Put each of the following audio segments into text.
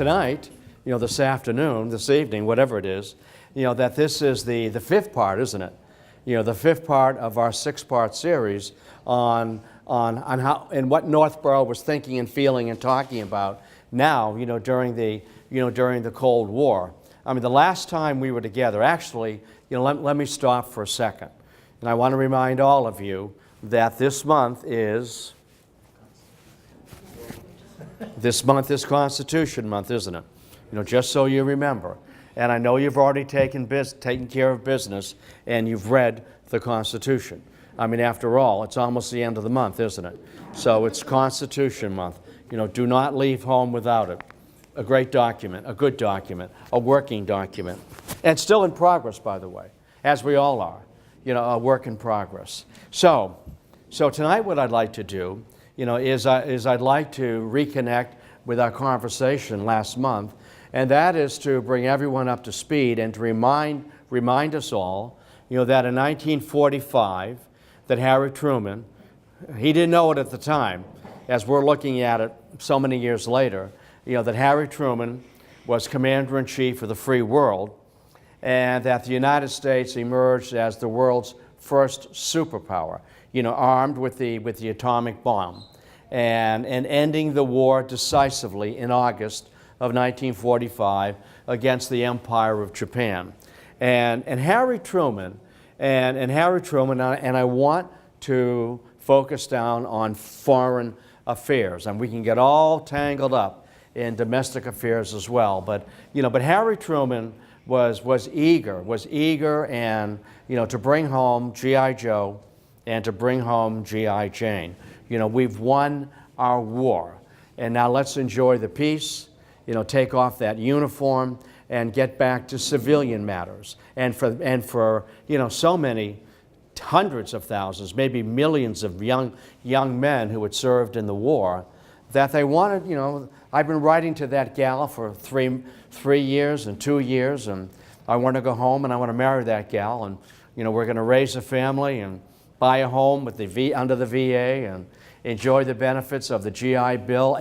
tonight, this afternoon, this evening, whatever it is, that this is the fifth part, isn't it? The fifth part of our six-part series on how and what Northborough was thinking and feeling and talking about now, during the Cold War. I mean, the last time we were together, actually, let me stop for a second. And I want to remind all of you that this month is Constitution Month, isn't it? Just so you remember. And I know you've already taken care of business and you've read the Constitution. I mean, after all, it's almost the end of the month, isn't it? So it's Constitution Month. Do not leave home without it. A great document, a good document, a working document. And still in progress, by the way, as we all are, a work in progress. So tonight what I'd like to do, is I'd like to reconnect with our conversation last month, and that is to bring everyone up to speed and to remind us all, that in 1945, that Harry Truman, he didn't know it at the time, as we're looking at it so many years later, that Harry Truman was Commander-in-Chief of the free world, and that the United States emerged as the world's first superpower, armed with the atomic bomb, and ending the war decisively in August of 1945 against the Empire of Japan. And Harry Truman, and I want to focus down on foreign affairs, and we can get all tangled up in domestic affairs as well. But Harry Truman was eager and to bring home G.I. Joe and to bring home G.I. Jane. We've won our war, and now let's enjoy the peace. Take off that uniform and get back to civilian matters. And for so many hundreds of thousands, maybe millions of young men who had served in the war, that they wanted. I've been writing to that gal for three years and 2 years, and I want to go home and I want to marry that gal, and we're going to raise a family and buy a home with under the VA and enjoy the benefits of the GI Bill.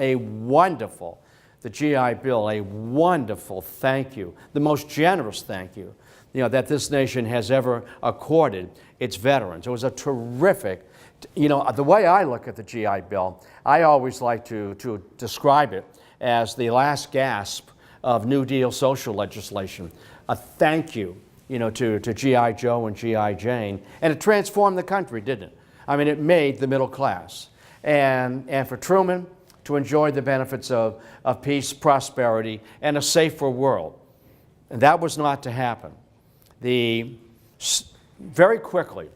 The GI Bill, a wonderful thank you, the most generous thank you, that this nation has ever accorded its veterans. It was a terrific. The way I look at the GI Bill, I always like to describe it as the last gasp of New Deal social legislation. A thank you, to G.I. Joe and G.I. Jane. And it transformed the country, didn't it? I mean, it made the middle class. And for Truman to enjoy the benefits of peace, prosperity, and a safer world. And that was not to happen. Very quickly,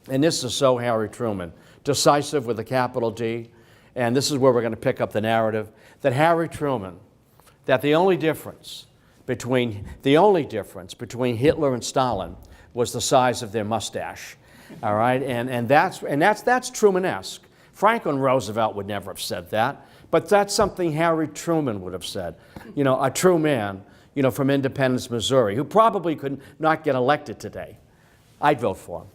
and this is so Harry Truman, decisive with a capital D, and this is where we're going to pick up the narrative, that Harry Truman, that the only difference between Hitler and Stalin was the size of their mustache. All right, and that's Trumanesque. Franklin Roosevelt would never have said that, but that's something Harry Truman would have said. A true man, from Independence, Missouri, who probably could not get elected today. I'd vote for him.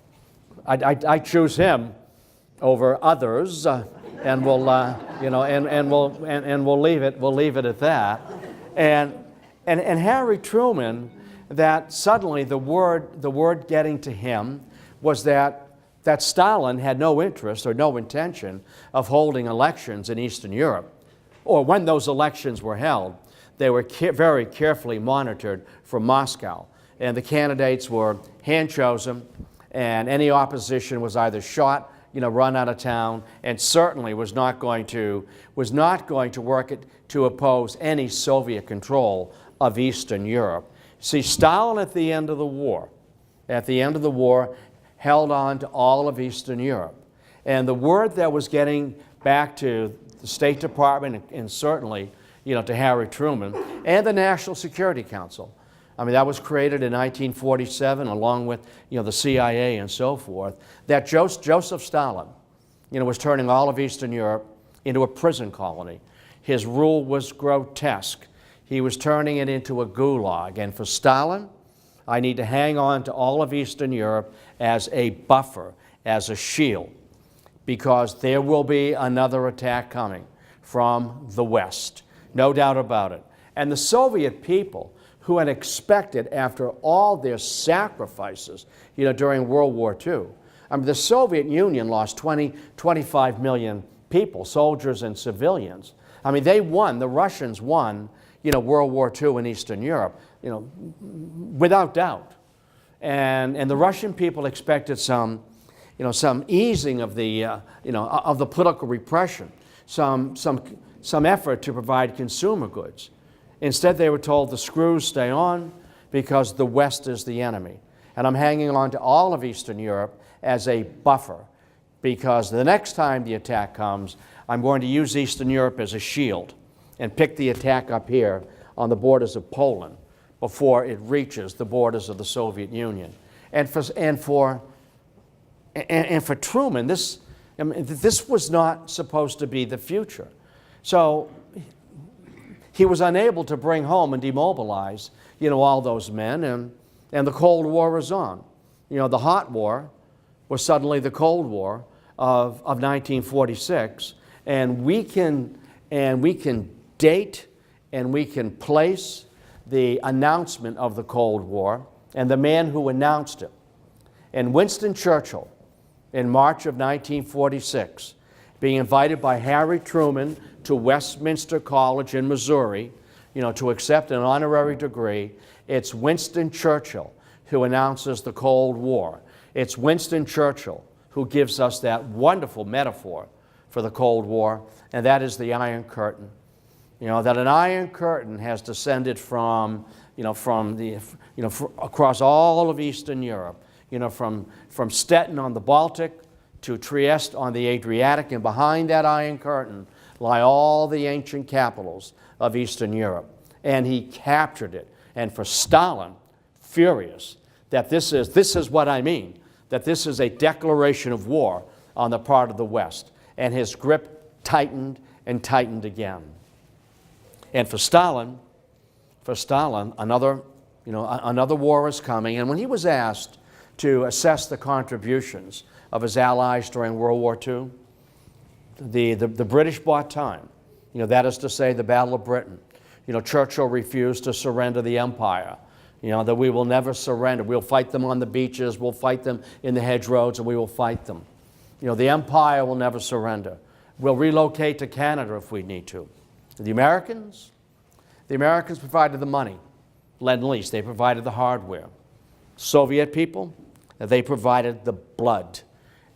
I choose him over others, and we'll leave it at that. And Harry Truman, that suddenly the word getting to him was that Stalin had no interest or no intention of holding elections in Eastern Europe, or when those elections were held, they were very carefully monitored from Moscow, and the candidates were hand-chosen, and any opposition was either shot, run out of town, and certainly was not going to work to oppose any Soviet control of Eastern Europe. See, Stalin at the end of the war, held on to all of Eastern Europe. And the word that was getting back to the State Department and certainly, to Harry Truman and the National Security Council. I mean, that was created in 1947 along with, the CIA and so forth, that Joseph Stalin, was turning all of Eastern Europe into a prison colony. His rule was grotesque. He was turning it into a gulag. And for Stalin, I need to hang on to all of Eastern Europe as a buffer, as a shield, because there will be another attack coming from the West, no doubt about it. And the Soviet people, who had expected, after all their sacrifices, during World War II, I mean, the Soviet Union lost 25 million people, soldiers and civilians. I mean, they won, the Russians won, World War II in Eastern Europe, without doubt. And the Russian people expected some easing of the political repression, some effort to provide consumer goods. Instead, they were told the screws stay on because the West is the enemy. And I'm hanging on to all of Eastern Europe as a buffer, because the next time the attack comes, I'm going to use Eastern Europe as a shield and pick the attack up here on the borders of Poland before it reaches the borders of the Soviet Union. And for Truman, this was not supposed to be the future. So he was unable to bring home and demobilize, all those men, and the Cold War was on. The hot war was suddenly the Cold War of 1946, and we can date and we can place the announcement of the Cold War and the man who announced it. And Winston Churchill, in March of 1946, being invited by Harry Truman to Westminster College in Missouri, to accept an honorary degree, it's Winston Churchill who announces the Cold War. It's Winston Churchill who gives us that wonderful metaphor for the Cold War, and that is the Iron Curtain. That an Iron Curtain has descended from across all of Eastern Europe, from Stettin on the Baltic to Trieste on the Adriatic, and behind that Iron Curtain lie all the ancient capitals of Eastern Europe. And he captured it. And for Stalin, furious that this is what I mean, that this is a declaration of war on the part of the West. And his grip tightened and tightened again. And for Stalin, another war is coming. And when he was asked to assess the contributions of his allies during World War II, the British bought time. That is to say, the Battle of Britain. Churchill refused to surrender the empire. That we will never surrender. We'll fight them on the beaches, we'll fight them in the hedgerows, and we will fight them. The empire will never surrender. We'll relocate to Canada if we need to. The Americans provided the money, Lend-Lease. They provided the hardware. Soviet people, they provided the blood.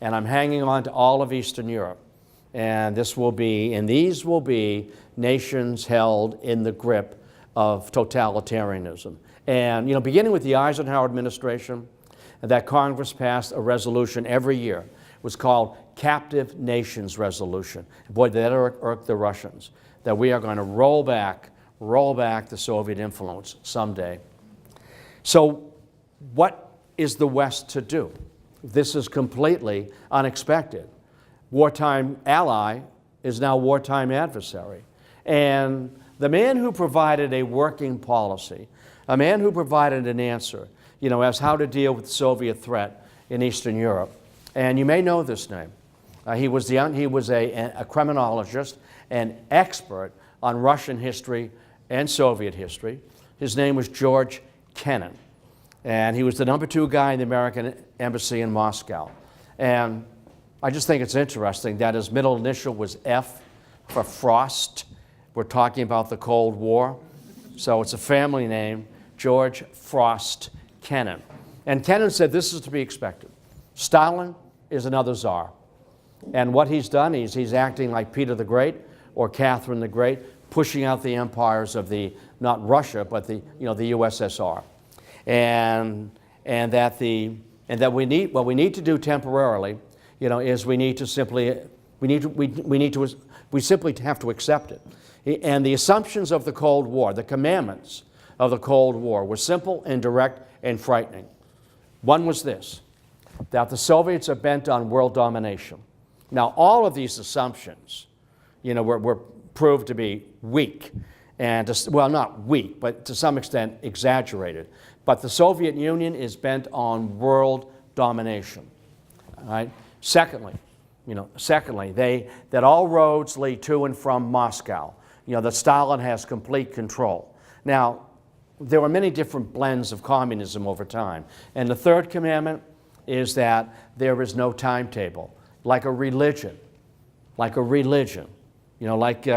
And I'm hanging on to all of Eastern Europe. And these will be nations held in the grip of totalitarianism. And, beginning with the Eisenhower administration, that Congress passed a resolution every year. It was called Captive Nations Resolution. Boy, that irked the Russians, that we are going to roll back the Soviet influence someday. So what is the West to do? This is completely unexpected. Wartime ally is now wartime adversary. And the man who provided a working policy, a man who provided an answer, as how to deal with the Soviet threat in Eastern Europe, and you may know this name. He was a criminologist, an expert on Russian history and Soviet history. His name was George Kennan. And he was the #2 guy in the American embassy in Moscow. And I just think it's interesting that his middle initial was F for Frost. We're talking about the Cold War. So it's a family name, George Frost Kennan. And Kennan said this is to be expected. Stalin is another czar. And what he's done is he's acting like Peter the Great or Catherine the Great, pushing out the empires of not Russia, but the USSR. And that we need to do temporarily, is we simply have to accept it. And the assumptions of the Cold War, the commandments of the Cold War, were simple and direct and frightening. One was this, that the Soviets are bent on world domination. Now, all of these assumptions, were proved to be weak, and not weak, but to some extent exaggerated. But the Soviet Union is bent on world domination. All right? Secondly, that all roads lead to and from Moscow. that Stalin has complete control. Now, there were many different blends of communism over time. And the third commandment is that there is no timetable, like a religion, like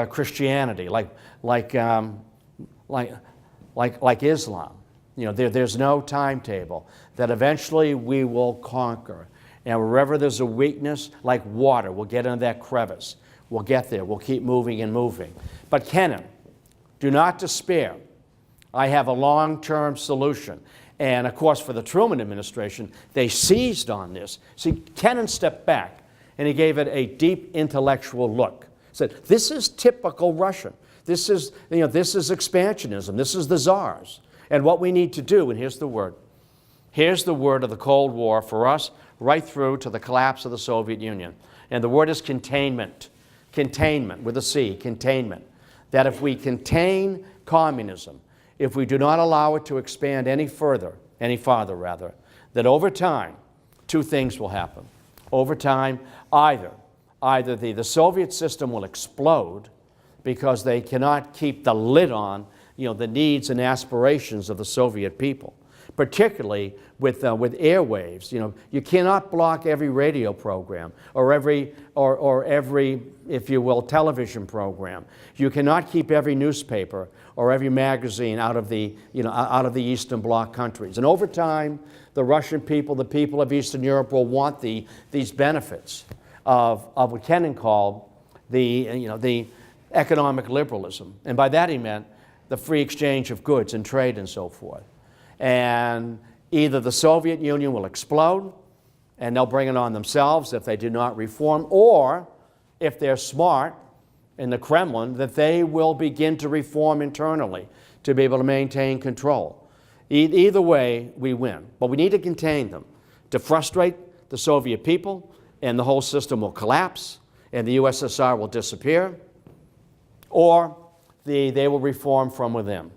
Christianity, like Islam. There's no timetable, that eventually we will conquer. And wherever there's a weakness, like water, we'll get into that crevice. We'll get there. We'll keep moving and moving. But Kennan, do not despair. I have a long-term solution. And of course, for the Truman administration, they seized on this. See, Kennan stepped back and he gave it a deep intellectual look. He said, this is typical Russian. This is expansionism. This is the czars. And what we need to do, and here's the word of the Cold War for us, right through to the collapse of the Soviet Union. And the word is containment. Containment with a C, containment. That if we contain communism, if we do not allow it to expand any farther, that over time, two things will happen. Over time, either the Soviet system will explode because they cannot keep the lid on the needs and aspirations of the Soviet people, particularly with airwaves. You cannot block every radio program or every, if you will, television program. You cannot keep every newspaper or every magazine out of the Eastern Bloc countries. And over time, the Russian people, the people of Eastern Europe, will want these benefits of what Kennan called the economic liberalism. And by that he meant the free exchange of goods and trade and so forth. And either the Soviet Union will explode and they'll bring it on themselves if they do not reform, or if they're smart in the Kremlin, that they will begin to reform internally to be able to maintain control. Either way, we win. But we need to contain them, to frustrate the Soviet people, and the whole system will collapse, and the USSR will disappear, or they will reform from within.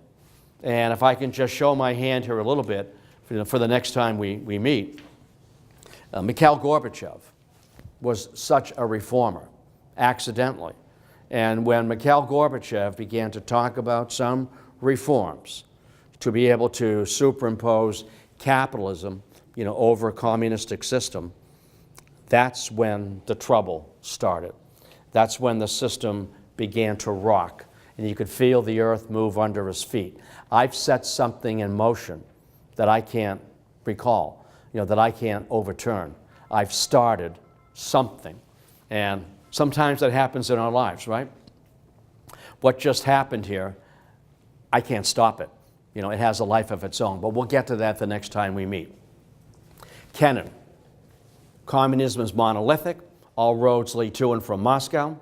And if I can just show my hand here a little bit for the next time we meet, Mikhail Gorbachev was such a reformer, accidentally. And when Mikhail Gorbachev began to talk about some reforms to be able to superimpose capitalism, over a communistic system, that's when the trouble started. That's when the system began to rock, and you could feel the earth move under his feet. I've set something in motion that I can't recall, that I can't overturn. I've started something. And sometimes that happens in our lives, right? What just happened here, I can't stop it. It has a life of its own. But we'll get to that the next time we meet. Kennan. Communism is monolithic. All roads lead to and from Moscow.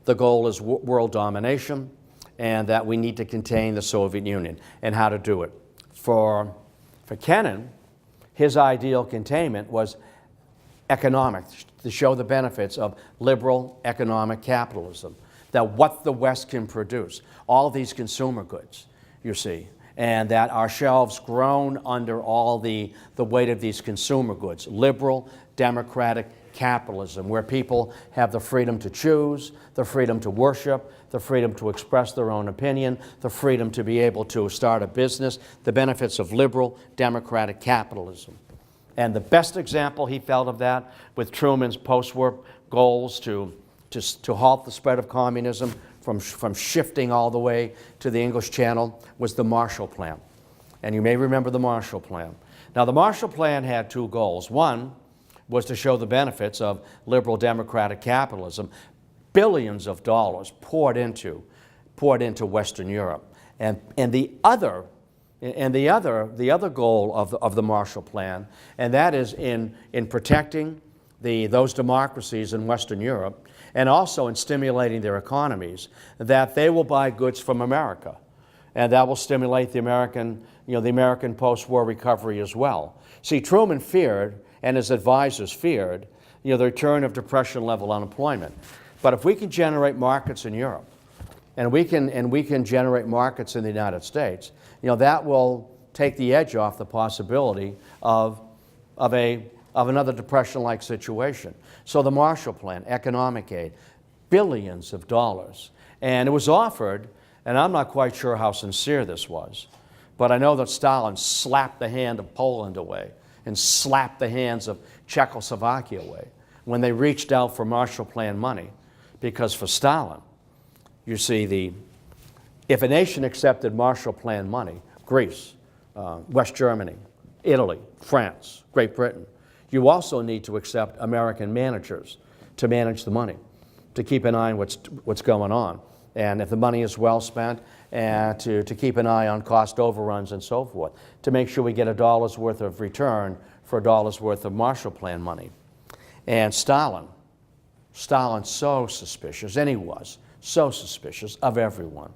The goal is world domination, and that we need to contain the Soviet Union, and how to do it. For Kennan, his ideal containment was economic, to show the benefits of liberal economic capitalism, that what the West can produce, all these consumer goods, you see, and that our shelves groan under all the weight of these consumer goods, liberal, democratic capitalism, where people have the freedom to choose, the freedom to worship, the freedom to express their own opinion, the freedom to be able to start a business, the benefits of liberal, democratic capitalism. And the best example he felt of that, with Truman's post-war goals to halt the spread of communism from shifting all the way to the English Channel, was the Marshall Plan. And you may remember the Marshall Plan. Now, the Marshall Plan had two goals. One was to show the benefits of liberal democratic capitalism. Billions of dollars poured into Western Europe. And the other goal of the Marshall Plan, and that is in protecting those democracies in Western Europe, and also in stimulating their economies, that they will buy goods from America. And that will stimulate the American post-war recovery as well. See, Truman feared, and his advisors feared, the return of depression-level unemployment. But if we can generate markets in Europe, and we can generate markets in the United States, that will take the edge off the possibility of another depression-like situation. So the Marshall Plan, economic aid, billions of dollars. And it was offered, and I'm not quite sure how sincere this was, but I know that Stalin slapped the hand of Poland away and slapped the hands of Czechoslovakia away when they reached out for Marshall Plan money. Because for Stalin, you see, if a nation accepted Marshall Plan money, Greece, West Germany, Italy, France, Great Britain, you also need to accept American managers to manage the money, to keep an eye on what's going on. And if the money is well spent, and to keep an eye on cost overruns and so forth, to make sure we get $1 worth of return for $1 worth of Marshall Plan money. And Stalin's so suspicious, and he was so suspicious of everyone.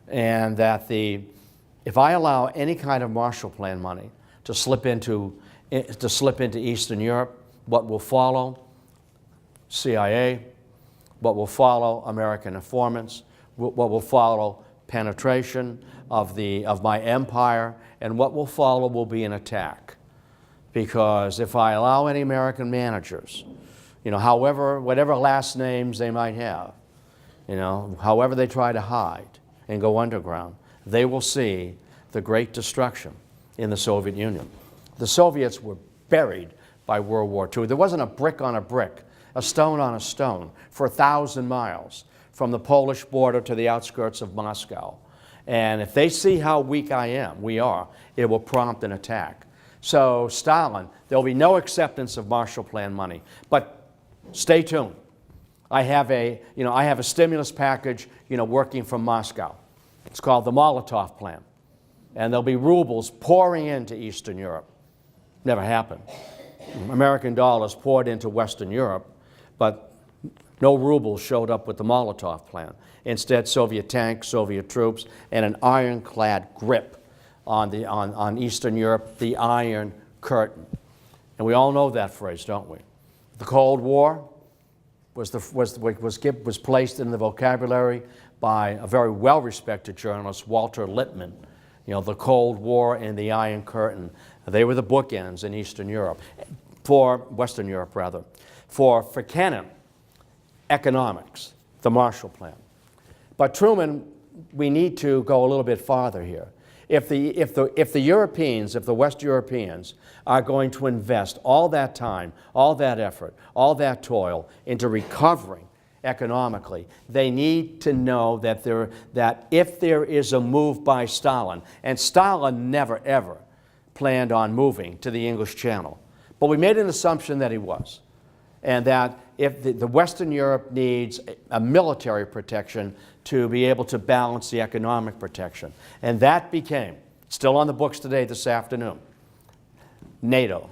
And that if I allow any kind of Marshall Plan money to slip into Eastern Europe, what will follow? CIA, what will follow? American informants, what will follow? Penetration of my empire, and what will follow will be an attack. Because if I allow any American managers, whatever last names they might have, however they try to hide and go underground, they will see the great destruction in the Soviet Union. The Soviets were buried by World War II. There wasn't a brick on a brick, a stone on a stone, for 1,000 miles from the Polish border to the outskirts of Moscow. And if they see how weak we are, it will prompt an attack. So Stalin, there will be no acceptance of Marshall Plan money. But stay tuned. I have a stimulus package, working from Moscow. It's called the Molotov Plan. And there'll be rubles pouring into Eastern Europe. Never happened. American dollars poured into Western Europe, but no rubles showed up with the Molotov Plan. Instead, Soviet tanks, Soviet troops, and an ironclad grip on Eastern Europe, the Iron Curtain. And we all know that phrase, don't we? The Cold War was placed in the vocabulary by a very well-respected journalist, Walter Lippmann. The Cold War and the Iron Curtain. They were the bookends in Eastern Europe, Western Europe rather. For Kennan, economics, the Marshall Plan. But Truman, we need to go a little bit farther here. If the Europeans, if the West Europeans are going to invest all that time, all that effort, all that toil into recovering economically, they need to know that if there is a move by Stalin, and Stalin never ever planned on moving to the English Channel, but we made an assumption that he was, and that if the Western Europe needs a military protection to be able to balance the economic protection. And that became, still on the books today, this afternoon, NATO,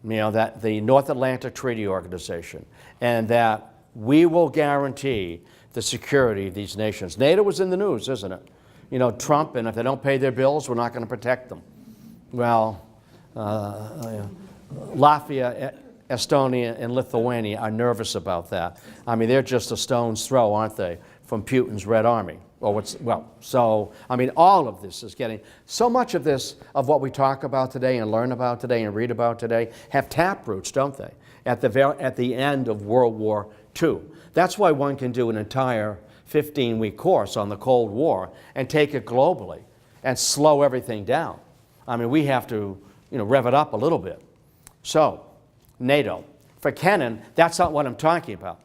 that the North Atlantic Treaty Organization, and that we will guarantee the security of these nations. NATO was in the news, isn't it? Trump, and if they don't pay their bills, we're not going to protect them. Well, Latvia, Estonia, and Lithuania are nervous about that. I mean, they're just a stone's throw, aren't they, from Putin's Red Army? All of this is getting, so much of of what we talk about today and learn about today and read about today, have taproots, don't they, at the end of World War II. That's why one can do an entire 15-week course on the Cold War and take it globally and slow everything down. I mean, we have to, rev it up a little bit. So, NATO. For Kennan, that's not what I'm talking about,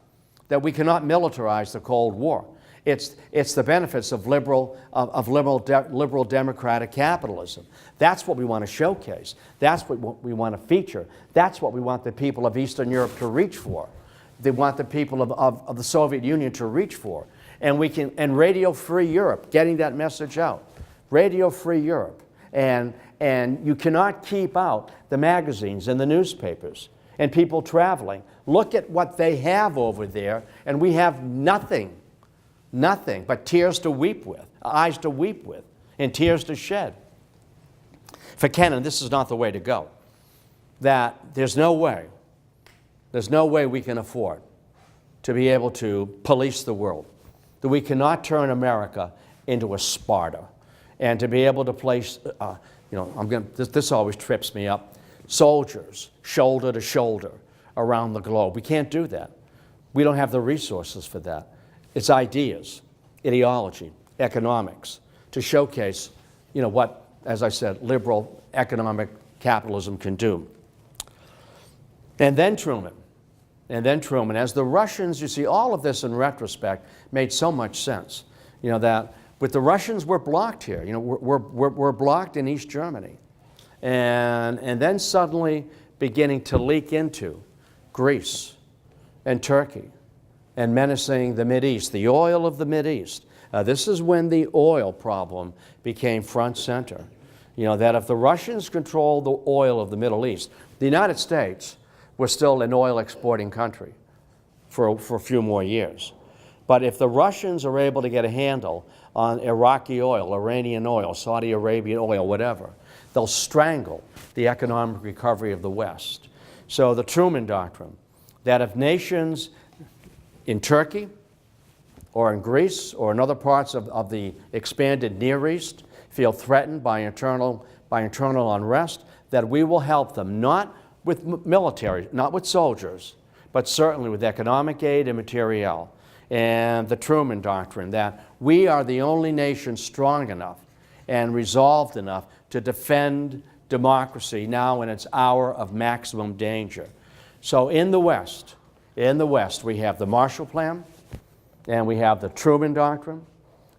that we cannot militarize the Cold War. It's the benefits of liberal democratic capitalism. That's what we want to showcase. That's what we want to feature. That's what we want the people of Eastern Europe to reach for. They want the people of the Soviet Union to reach for. And Radio Free Europe, getting that message out. Radio Free Europe. And you cannot keep out the magazines and the newspapers and people traveling. Look at what they have over there, and we have nothing but tears to weep with, eyes to weep with, and tears to shed. For Kennan, this is not the way to go. That there's no way we can afford to be able to police the world, that we cannot turn America into a Sparta, and to be able to place, this always trips me up, soldiers shoulder to shoulder around the globe. We can't do that. We don't have the resources for that. It's ideas. ideology, economics, to showcase, what, as I said, liberal economic capitalism can do. And then Truman. As the Russians, you see, all of this in retrospect made so much sense. That with the Russians, we're blocked here. We're blocked in East Germany. And then suddenly beginning to leak into Greece and Turkey and menacing the Mideast, the oil of the Mideast. This is when the oil problem became front center. That if the Russians control the oil of the Middle East, the United States was still an oil exporting country for a few more years. But if the Russians are able to get a handle on Iraqi oil, Iranian oil, Saudi Arabian oil, whatever, they'll strangle the economic recovery of the West. So the Truman Doctrine, that if nations in Turkey or in Greece or in other parts of the expanded Near East feel threatened by internal unrest, that we will help them, not with military, not with soldiers, but certainly with economic aid and materiel. And the Truman Doctrine, that we are the only nation strong enough and resolved enough to defend democracy now in its hour of maximum danger. So in the West, we have the Marshall Plan, and we have the Truman Doctrine,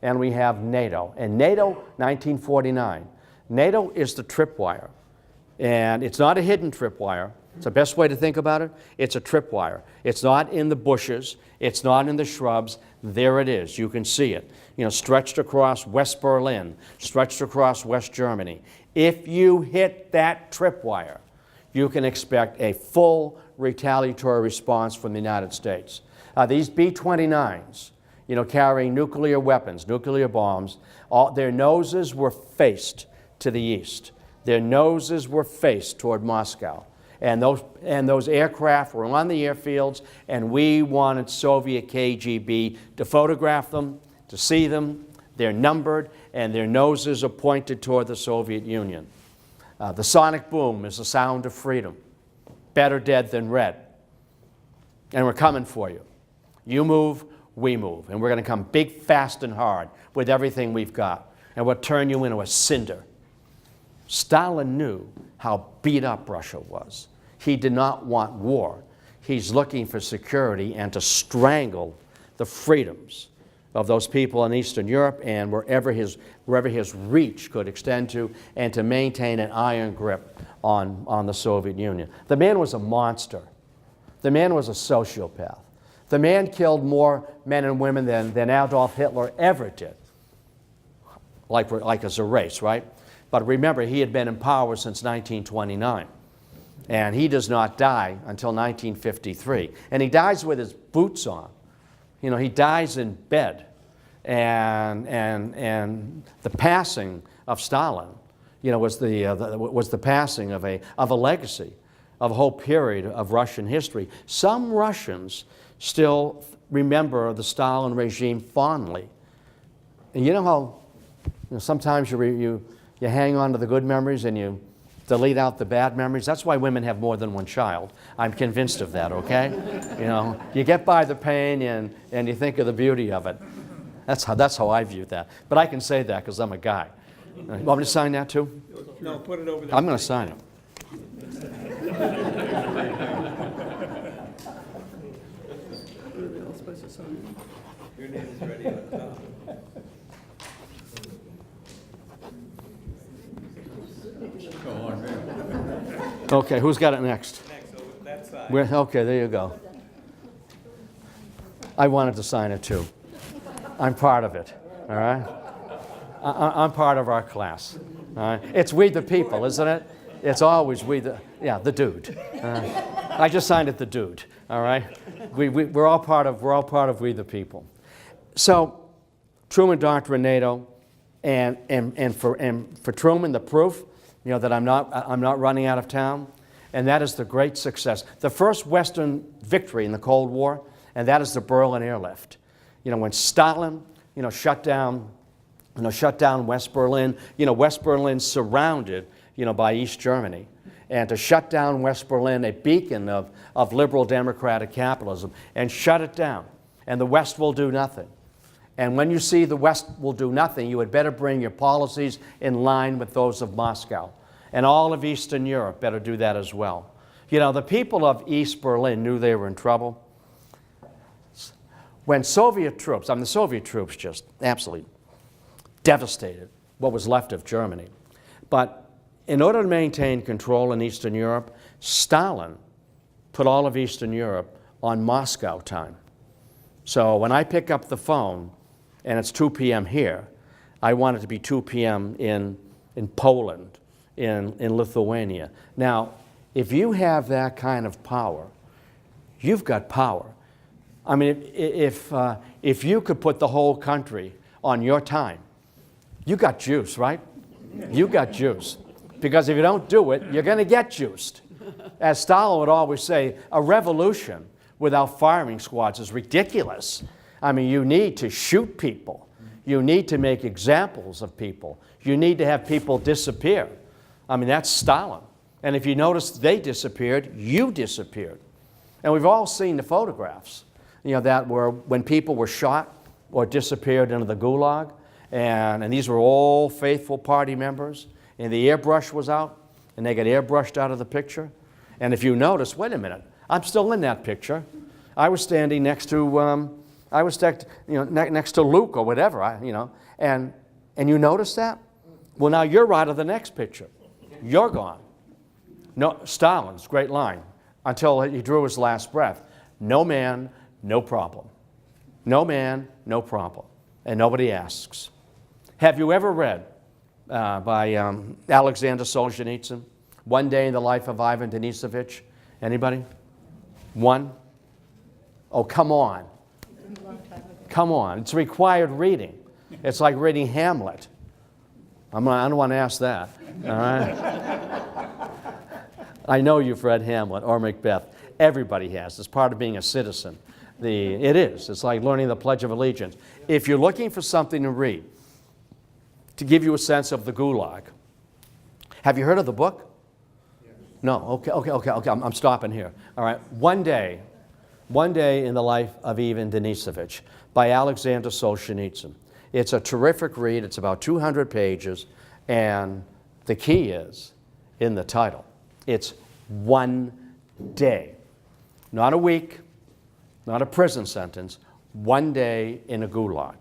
and we have NATO. And NATO, 1949. NATO is the tripwire. And it's not a hidden tripwire. It's the best way to think about it. It's a tripwire. It's not in the bushes. It's not in the shrubs. There it is. You can see it. Stretched across West Berlin, stretched across West Germany. If you hit that tripwire, you can expect a full retaliatory response from the United States. These B-29s, carrying nuclear weapons, nuclear bombs, their noses were faced to the east. Their noses were faced toward Moscow. And those aircraft were on the airfields, and we wanted Soviet KGB to photograph them, to see them. They're numbered, and their noses are pointed toward the Soviet Union. The sonic boom is the sound of freedom. Better dead than red. And we're coming for you. You move, we move. And we're going to come big, fast, and hard with everything we've got. And we'll turn you into a cinder. Stalin knew how beat up Russia was. He did not want war. He's looking for security and to strangle the freedoms of those people in Eastern Europe and wherever his reach could extend to, and to maintain an iron grip on the Soviet Union. The man was a monster. The man was a sociopath. The man killed more men and women than Adolf Hitler ever did, like as a race, right? But remember, he had been in power since 1929, and he does not die until 1953. And he dies with his boots on. He dies in bed. And the passing of Stalin, was the passing of a legacy, of a whole period of Russian history. Some Russians still remember the Stalin regime fondly. And how sometimes you hang on to the good memories and you delete out the bad memories. That's why women have more than one child. I'm convinced of that, okay? You get by the pain and you think of the beauty of it. That's how I view that. But I can say that because I'm a guy. You want me to sign that too? No, put it over there. I'm going to sign it. Your name is ready on top. Okay, who's got it next? Next, over that side. Okay, there you go. I wanted to sign it too. I'm part of it, all right? I'm part of our class, all right? It's we the people, isn't it? It's always we the dude. I just signed it, the dude, all right? We're all part of we the people. So, Truman Doctrine, NATO, and for Truman, the proof, that I'm not running out of town, and that is the great success. The first Western victory in the Cold War, and that is the Berlin airlift. When Stalin, shut down West Berlin. West Berlin surrounded, by East Germany, and to shut down West Berlin, a beacon of liberal democratic capitalism, and shut it down, and the West will do nothing. And when you see the West will do nothing, you had better bring your policies in line with those of Moscow. And all of Eastern Europe better do that as well. You know, the people of East Berlin knew they were in trouble. When Soviet troops, the Soviet troops just absolutely devastated what was left of Germany. But in order to maintain control in Eastern Europe, Stalin put all of Eastern Europe on Moscow time. So when I pick up the phone and it's 2 p.m. here, I want it to be 2 p.m. in Poland, in Lithuania. Now, if you have that kind of power, you've got power. I mean, if you could put the whole country on your time, you got juice, right? You got juice. Because if you don't do it, you're going to get juiced. As Stalin would always say, a revolution without firing squads is ridiculous. I mean, you need to shoot people. You need to make examples of people. You need to have people disappear. I mean, that's Stalin. And if you notice they disappeared, you disappeared. And we've all seen the photographs, you know, that were when people were shot or disappeared into the gulag. And these were all faithful party members. And the airbrush was out, and they got airbrushed out of the picture. And if you notice, wait a minute, I'm still in that picture. I was standing next to, next to Luke or whatever, and you notice that? Well, now you're out of the next picture. You're gone. No, Stalin's great line, until he drew his last breath. No man, no problem. No man, no problem. And nobody asks. Have you ever read by Alexander Solzhenitsyn, One Day in the Life of Ivan Denisovich? Anybody? One? Oh, come on. Come on. It's required reading. It's like reading Hamlet. I don't want to ask that. All right? I know you've read Hamlet or Macbeth. Everybody has. It's part of being a citizen. It is. It's like learning the Pledge of Allegiance. If you're looking for something to read to give you a sense of the Gulag, have you heard of the book? No. Okay. I'm stopping here. All right. One Day in the Life of Ivan Denisovich by Alexander Solzhenitsyn. It's a terrific read. It's about 200 pages, and the key is in the title. It's one day. Not a week, not a prison sentence, one day in a gulag.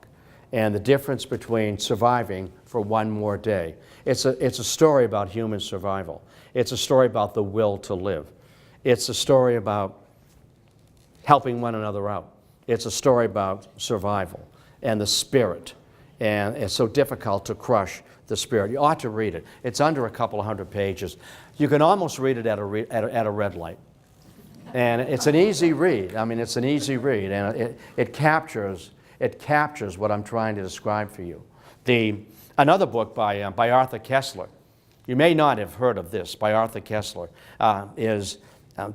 And the difference between surviving for one more day. It's a story about human survival. It's a story about the will to live. It's a story about helping one another out. It's a story about survival and the spirit. And it's so difficult to crush the spirit. You ought to read it. It's under a couple of hundred pages. You can almost read it at a red light. And it's an easy read. I mean, it's an easy read, and it captures what I'm trying to describe for you. Another book by Arthur Koestler, you may not have heard of this, by Arthur Koestler, is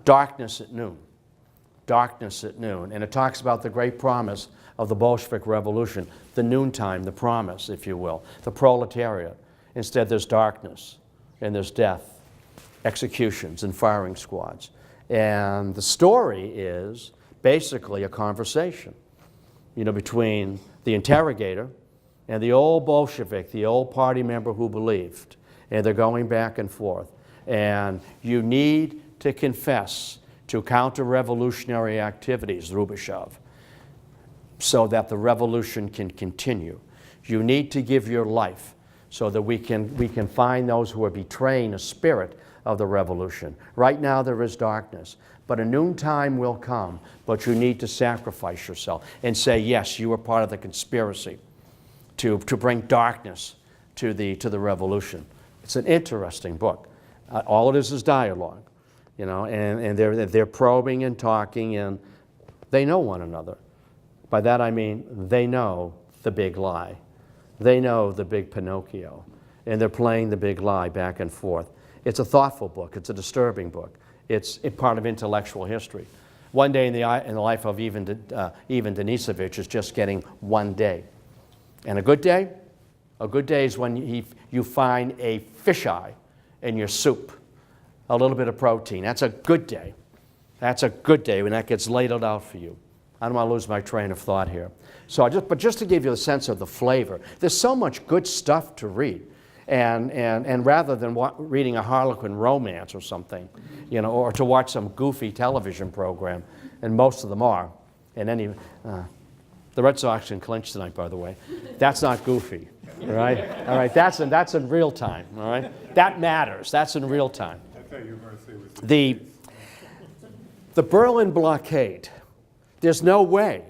Darkness at Noon. Darkness at Noon. And it talks about the great promise of the Bolshevik Revolution, the noontime, the promise, if you will, the proletariat. Instead, there's darkness, and there's death, executions, and firing squads. And the story is basically a conversation, between the interrogator and the old Bolshevik, the old party member who believed. And they're going back and forth. And you need to confess to counter-revolutionary activities, Lubashov, so that the revolution can continue. You need to give your life so that we can find those who are betraying the spirit of the revolution. Right now there is darkness, but a noontime will come, but you need to sacrifice yourself and say, yes, you were part of the conspiracy to bring darkness to the revolution. It's an interesting book. All it is dialogue, and they're probing and talking, and they know one another. By that I mean they know the big lie. They know the big Pinocchio, and they're playing the big lie back and forth. It's a thoughtful book. It's a disturbing book. It's part of intellectual history. One Day in the Life of Ivan Denisovich is just getting one day. And a good day is when you find a fisheye in your soup, a little bit of protein. That's a good day. That's a good day when that gets ladled out for you. I don't want to lose my train of thought here. So but just to give you a sense of the flavor, there's so much good stuff to read. And rather than reading a Harlequin romance or something, you know, or to watch some goofy television program, and most of them are, and the Red Sox can clinch tonight, by the way. That's not goofy, all right? All right, that's in real time, all right? That matters. That's in real time. I thought you were going to say it was The Berlin Blockade, there's no way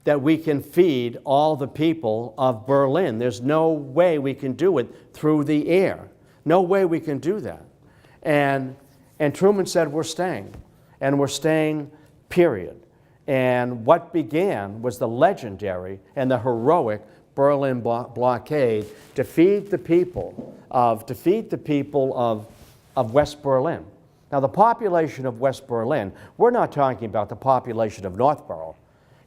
that we can feed all the people of Berlin. There's no way we can do it through the air. No way we can do that. And Truman said, we're staying. And we're staying, period. And what began was the legendary and the heroic Berlin Blockade to feed the people of West Berlin. Now, the population of West Berlin, we're not talking about the population of Northborough.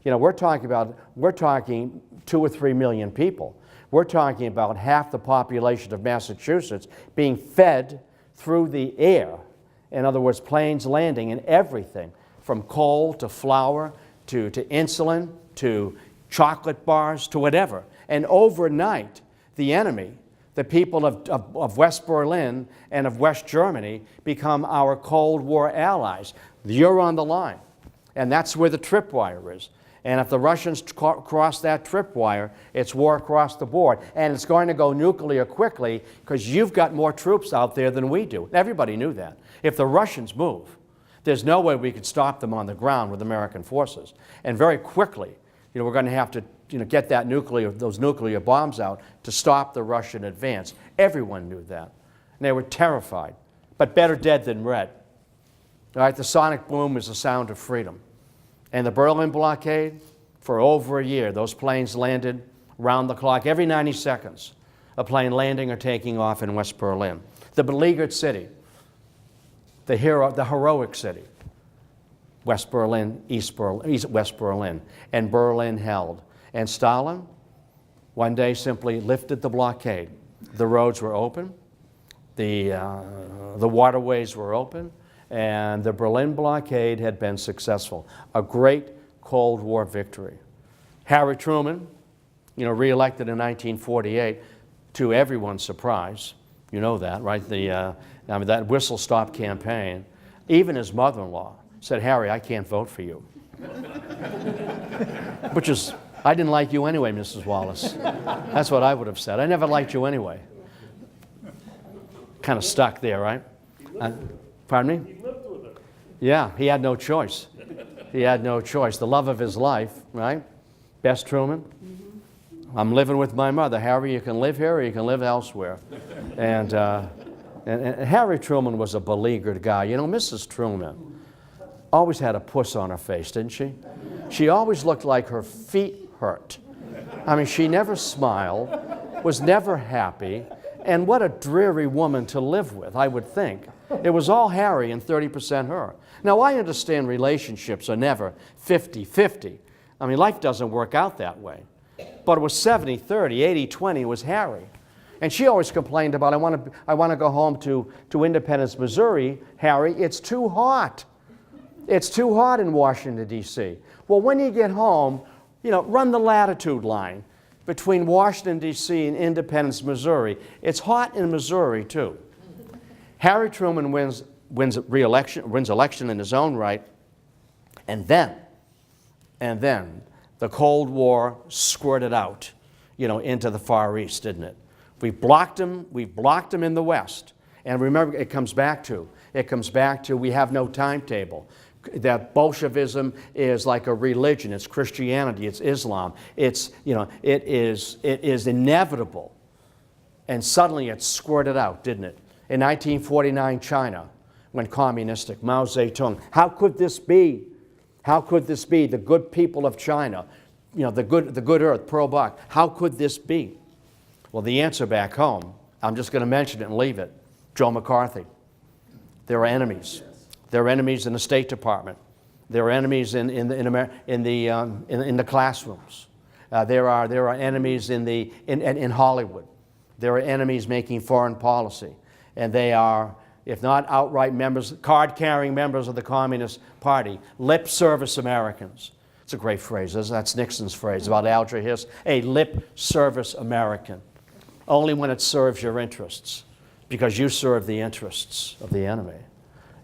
You know, we're talking 2 or 3 million people. We're talking about half the population of Massachusetts being fed through the air. In other words, planes landing and everything from coal to flour to insulin to chocolate bars to whatever. And overnight, the enemy, the people of West Berlin and of West Germany, become our Cold War allies. You're on the line. And that's where the tripwire is. And if the Russians cross that tripwire, it's war across the board. And it's going to go nuclear quickly because you've got more troops out there than we do. Everybody knew that. If the Russians move, there's no way we could stop them on the ground with American forces. And very quickly, you know, we're going to have to, you know, get those nuclear bombs out to stop the Russian advance. Everyone knew that. And they were terrified. But better dead than red. All right, the sonic boom is the sound of freedom. And the Berlin Blockade, for over a year, those planes landed round the clock. Every 90 seconds, a plane landing or taking off in West Berlin. The beleaguered city, the heroic city, West Berlin, West Berlin, and Berlin held. And Stalin, one day, simply lifted the blockade. The roads were open, the waterways were open, and the Berlin Blockade had been successful. A great Cold War victory. Harry Truman, you know, reelected in 1948, to everyone's surprise. You know that, right? That whistle-stop campaign. Even his mother-in-law said, Harry, I can't vote for you. Which is, I didn't like you anyway, Mrs. Wallace. That's what I would have said. I never liked you anyway. Kind of stuck there, right? Pardon me? He lived with her. Yeah, he had no choice. He had no choice. The love of his life, right? Bess Truman. I'm living with my mother. Harry, you can live here or you can live elsewhere. And Harry Truman was a beleaguered guy. You know, Mrs. Truman always had a puss on her face, didn't she? She always looked like her feet hurt. I mean, she never smiled, was never happy, and what a dreary woman to live with, I would think. It was all Harry and 30% her. Now, I understand relationships are never 50-50. I mean, life doesn't work out that way. But it was 70-30, 80-20 was Harry. And she always complained about, I want to go home to Independence, Missouri, Harry. It's too hot. It's too hot in Washington, D.C. Well, when you get home, you know, run the latitude line between Washington, D.C. and Independence, Missouri. It's hot in Missouri, too. Harry Truman wins election in his own right, and then the Cold War squirted out, you know, into the Far East, didn't it? We blocked him in the West. And remember, it comes back to we have no timetable. That Bolshevism is like a religion. It's Christianity. It's Islam. It's, you know, it is inevitable. And suddenly it squirted out, didn't it? In 1949, China went communistic. Mao Zedong. How could this be? How could this be? The good people of China, you know, the good earth, Pearl Bark. How could this be? Well, the answer back home, I'm just going to mention it and leave it. Joe McCarthy. There are enemies. There are enemies in the State Department. There are enemies in the classrooms. There are enemies in Hollywood. There are enemies making foreign policy, and they are if not outright members, card-carrying members of the Communist Party, lip service Americans. It's a great phrase. That's Nixon's phrase about Alger Hiss, a lip service American. Only when it serves your interests, because you serve the interests of the enemy.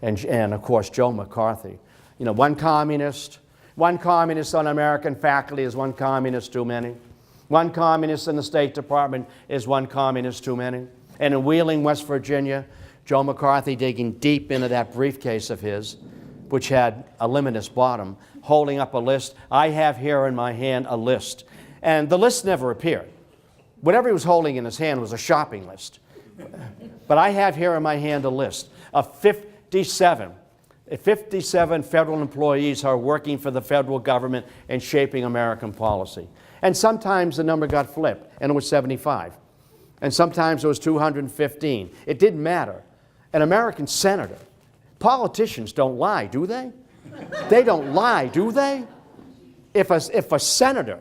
And of course, Joe McCarthy. You know, one communist on American faculty is one communist too many. One communist in the State Department is one communist too many. And in Wheeling, West Virginia, Joe McCarthy digging deep into that briefcase of his, which had a luminous bottom, holding up a list. I have here in my hand a list. And the list never appeared. Whatever he was holding in his hand was a shopping list. But I have here in my hand a list of 57 federal employees who are working for the federal government and shaping American policy. And sometimes the number got flipped, and it was 75. And sometimes it was 215. It didn't matter. An American senator, politicians don't lie, do they? They don't lie, do they? If a senator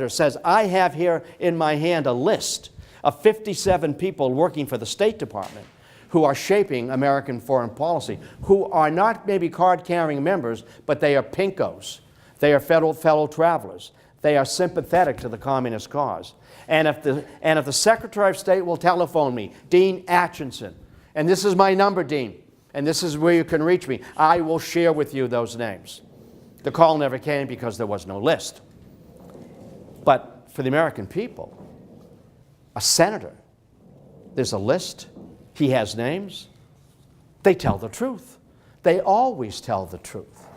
says, I have here in my hand a list of 57 people working for the State Department who are shaping American foreign policy, who are not maybe card-carrying members, but they are pinkos. They are fellow travelers. They are sympathetic to the communist cause. And if the Secretary of State will telephone me, Dean Acheson, and this is my number, Dean, and this is where you can reach me, I will share with you those names. The call never came because there was no list. But for the American people, a senator, there's a list, he has names, they tell the truth. They always tell the truth.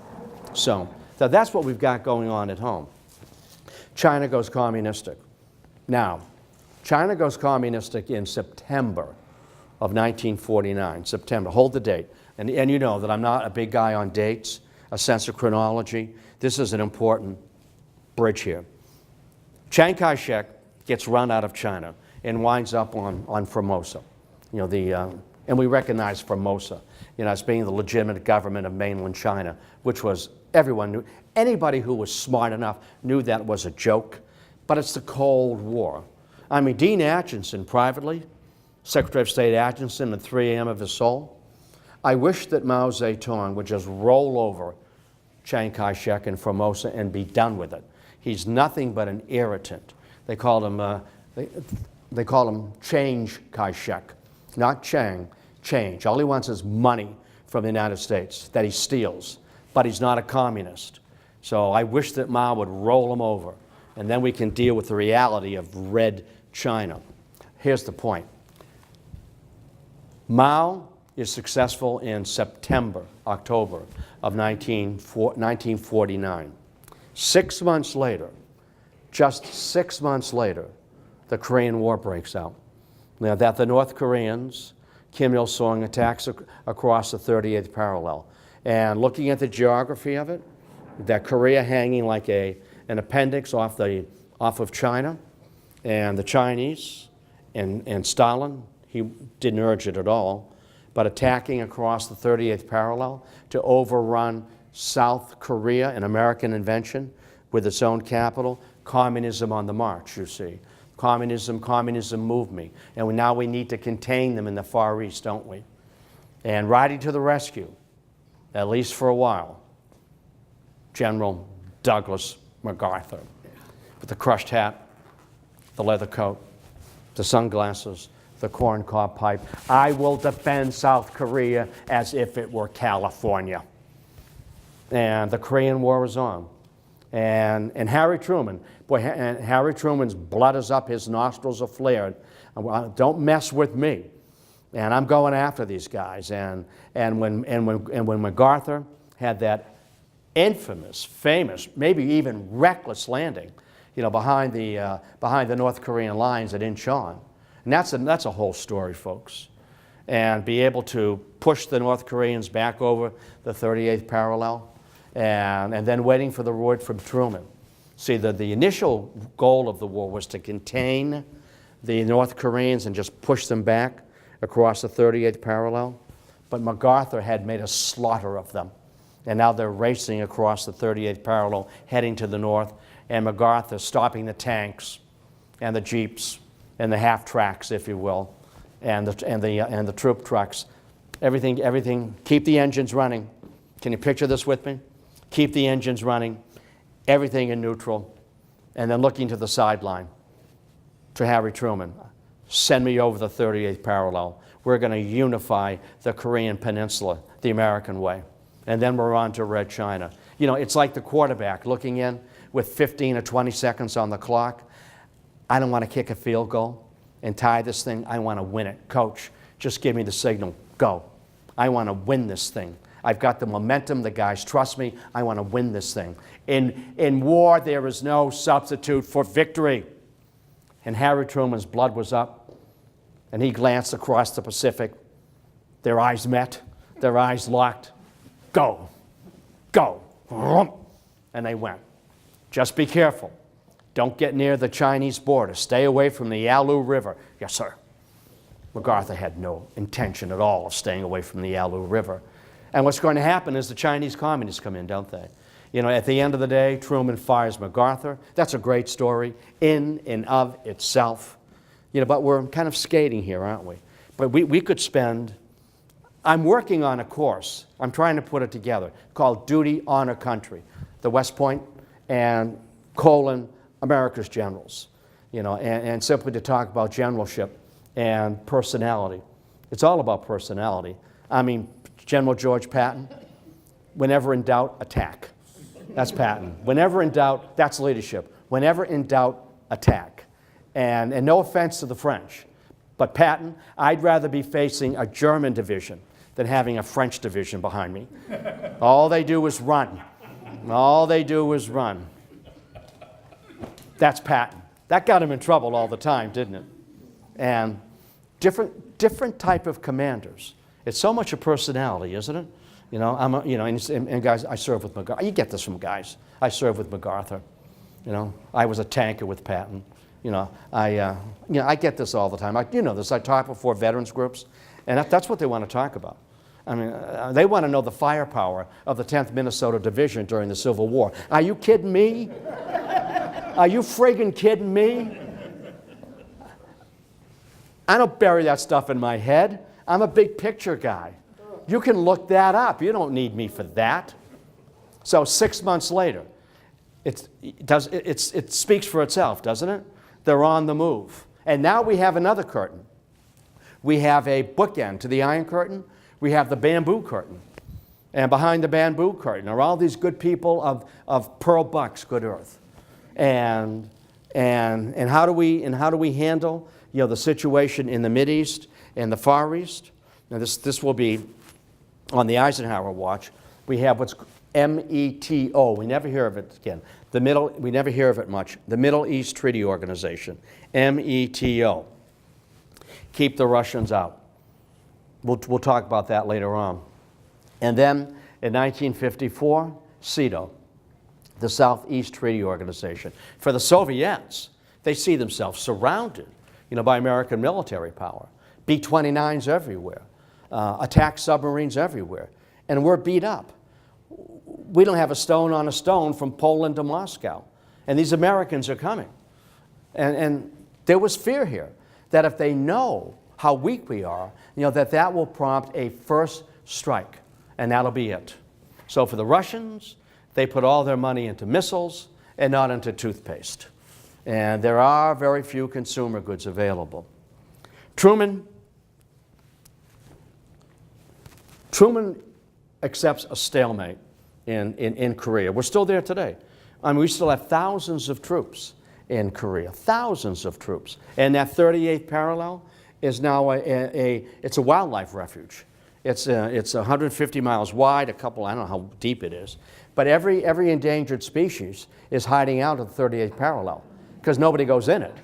So that's what we've got going on at home. China goes communistic. Now, China goes communistic in September of 1949. September, hold the date. And you know that I'm not a big guy on dates, a sense of chronology. This is an important bridge here. Chiang Kai-Shek gets run out of China and winds up on Formosa. You know, and we recognize Formosa, you know, as being the legitimate government of mainland China, which was, everyone knew, anybody who was smart enough knew that was a joke, but it's the Cold War. I mean, Dean Acheson privately, Secretary of State Acheson at 3 a.m. of his soul, I wish that Mao Zedong would just roll over Chiang Kai-Shek and Formosa and be done with it. He's nothing but an irritant. They call him Change Kai-Shek, not Chiang, change. All he wants is money from the United States that he steals, but he's not a communist. So I wish that Mao would roll him over, and then we can deal with the reality of Red China. Here's the point. Mao is successful in September, October of 1949. 6 months later, just 6 months later, the Korean War breaks out. Now that the North Koreans, Kim Il-sung attacks across the 38th parallel. And looking at the geography of it, that Korea hanging like an appendix off of China, and the Chinese and Stalin, he didn't urge it at all, but attacking across the 38th parallel to overrun South Korea, an American invention, with its own capital, communism on the march, you see. Communism moved me. And now we need to contain them in the Far East, don't we? And riding to the rescue, at least for a while, General Douglas MacArthur, with the crushed hat, the leather coat, the sunglasses, the corncob pipe. I will defend South Korea as if it were California. And the Korean War was on. And Harry Truman, boy, Harry Truman's blood is up, his nostrils are flared. Don't mess with me. And I'm going after these guys. And when MacArthur had that infamous, famous, maybe even reckless landing, you know, behind the North Korean lines at Incheon, and that's a whole story, folks. And be able to push the North Koreans back over the 38th parallel, and then waiting for the word from Truman. See, the initial goal of the war was to contain the North Koreans and just push them back across the 38th parallel. But MacArthur had made a slaughter of them. And now they're racing across the 38th parallel, heading to the north, and MacArthur stopping the tanks and the jeeps and the half-tracks, if you will, and the troop trucks, Everything, keep the engines running. Can you picture this with me? Keep the engines running, everything in neutral, and then looking to the sideline to Harry Truman. Send me over the 38th parallel. We're going to unify the Korean Peninsula the American way. And then we're on to Red China. You know, it's like the quarterback looking in with 15 or 20 seconds on the clock. I don't want to kick a field goal and tie this thing. I want to win it. Coach, just give me the signal. Go. I want to win this thing. I've got the momentum. The guys trust me. I want to win this thing. In war, there is no substitute for victory. And Harry Truman's blood was up, and he glanced across the Pacific. Their eyes met. Their eyes locked. Go. Go. And they went. Just be careful. Don't get near the Chinese border. Stay away from the Yalu River. Yes, sir. MacArthur had no intention at all of staying away from the Yalu River. And what's going to happen is the Chinese communists come in, don't they? You know, at the end of the day, Truman fires MacArthur. That's a great story in and of itself. You know, but we're kind of skating here, aren't we? But we could spend... I'm working on a course. I'm trying to put it together called Duty, Honor, Country. The West Point and America's Generals. You know, and simply to talk about generalship and personality. It's all about personality. I mean, General George Patton, whenever in doubt, attack. That's Patton. Whenever in doubt, that's leadership. Whenever in doubt, attack. And no offense to the French, but Patton, I'd rather be facing a German division than having a French division behind me. All they do is run. All they do is run. That's Patton. That got him in trouble all the time, didn't it? And different type of commanders. It's so much a personality, isn't it? You know, and guys, I served with MacArthur. You get this from guys. I served with MacArthur. You know, I was a tanker with Patton. You know, I get this all the time. You know this. I talk before veterans groups, and that's what they want to talk about. I mean, they want to know the firepower of the 10th Minnesota Division during the Civil War. Are you kidding me? Are you friggin' kidding me? I don't bury that stuff in my head. I'm a big picture guy. You can look that up. You don't need me for that. So 6 months later, it speaks for itself, doesn't it? They're on the move. And now we have another curtain. We have a bookend to the Iron Curtain. We have the bamboo curtain. And behind the bamboo curtain are all these good people of Pearl Buck's good earth. And how do we handle, you know, the situation in the Mideast and the Far East? Now this will be on the Eisenhower watch. We have what's METO. We never hear of it again. We never hear of it much. The Middle East Treaty Organization, METO. Keep the Russians out. We'll talk about that later on. And then in 1954, SEATO, the Southeast Treaty Organization. For the Soviets, they see themselves surrounded, you know, by American military power. B-29s everywhere, attack submarines everywhere, and we're beat up. We don't have a stone on a stone from Poland to Moscow, and these Americans are coming. And there was fear here that if they know how weak we are, you know, that will prompt a first strike, and that'll be it. So for the Russians, they put all their money into missiles and not into toothpaste. And there are very few consumer goods available. Truman accepts a stalemate in Korea. We're still there today. I mean, we still have thousands of troops in Korea, thousands of troops. And that 38th parallel is now it's a wildlife refuge. It's 150 miles wide, I don't know how deep it is. But every endangered species is hiding out at the 38th parallel because nobody goes in it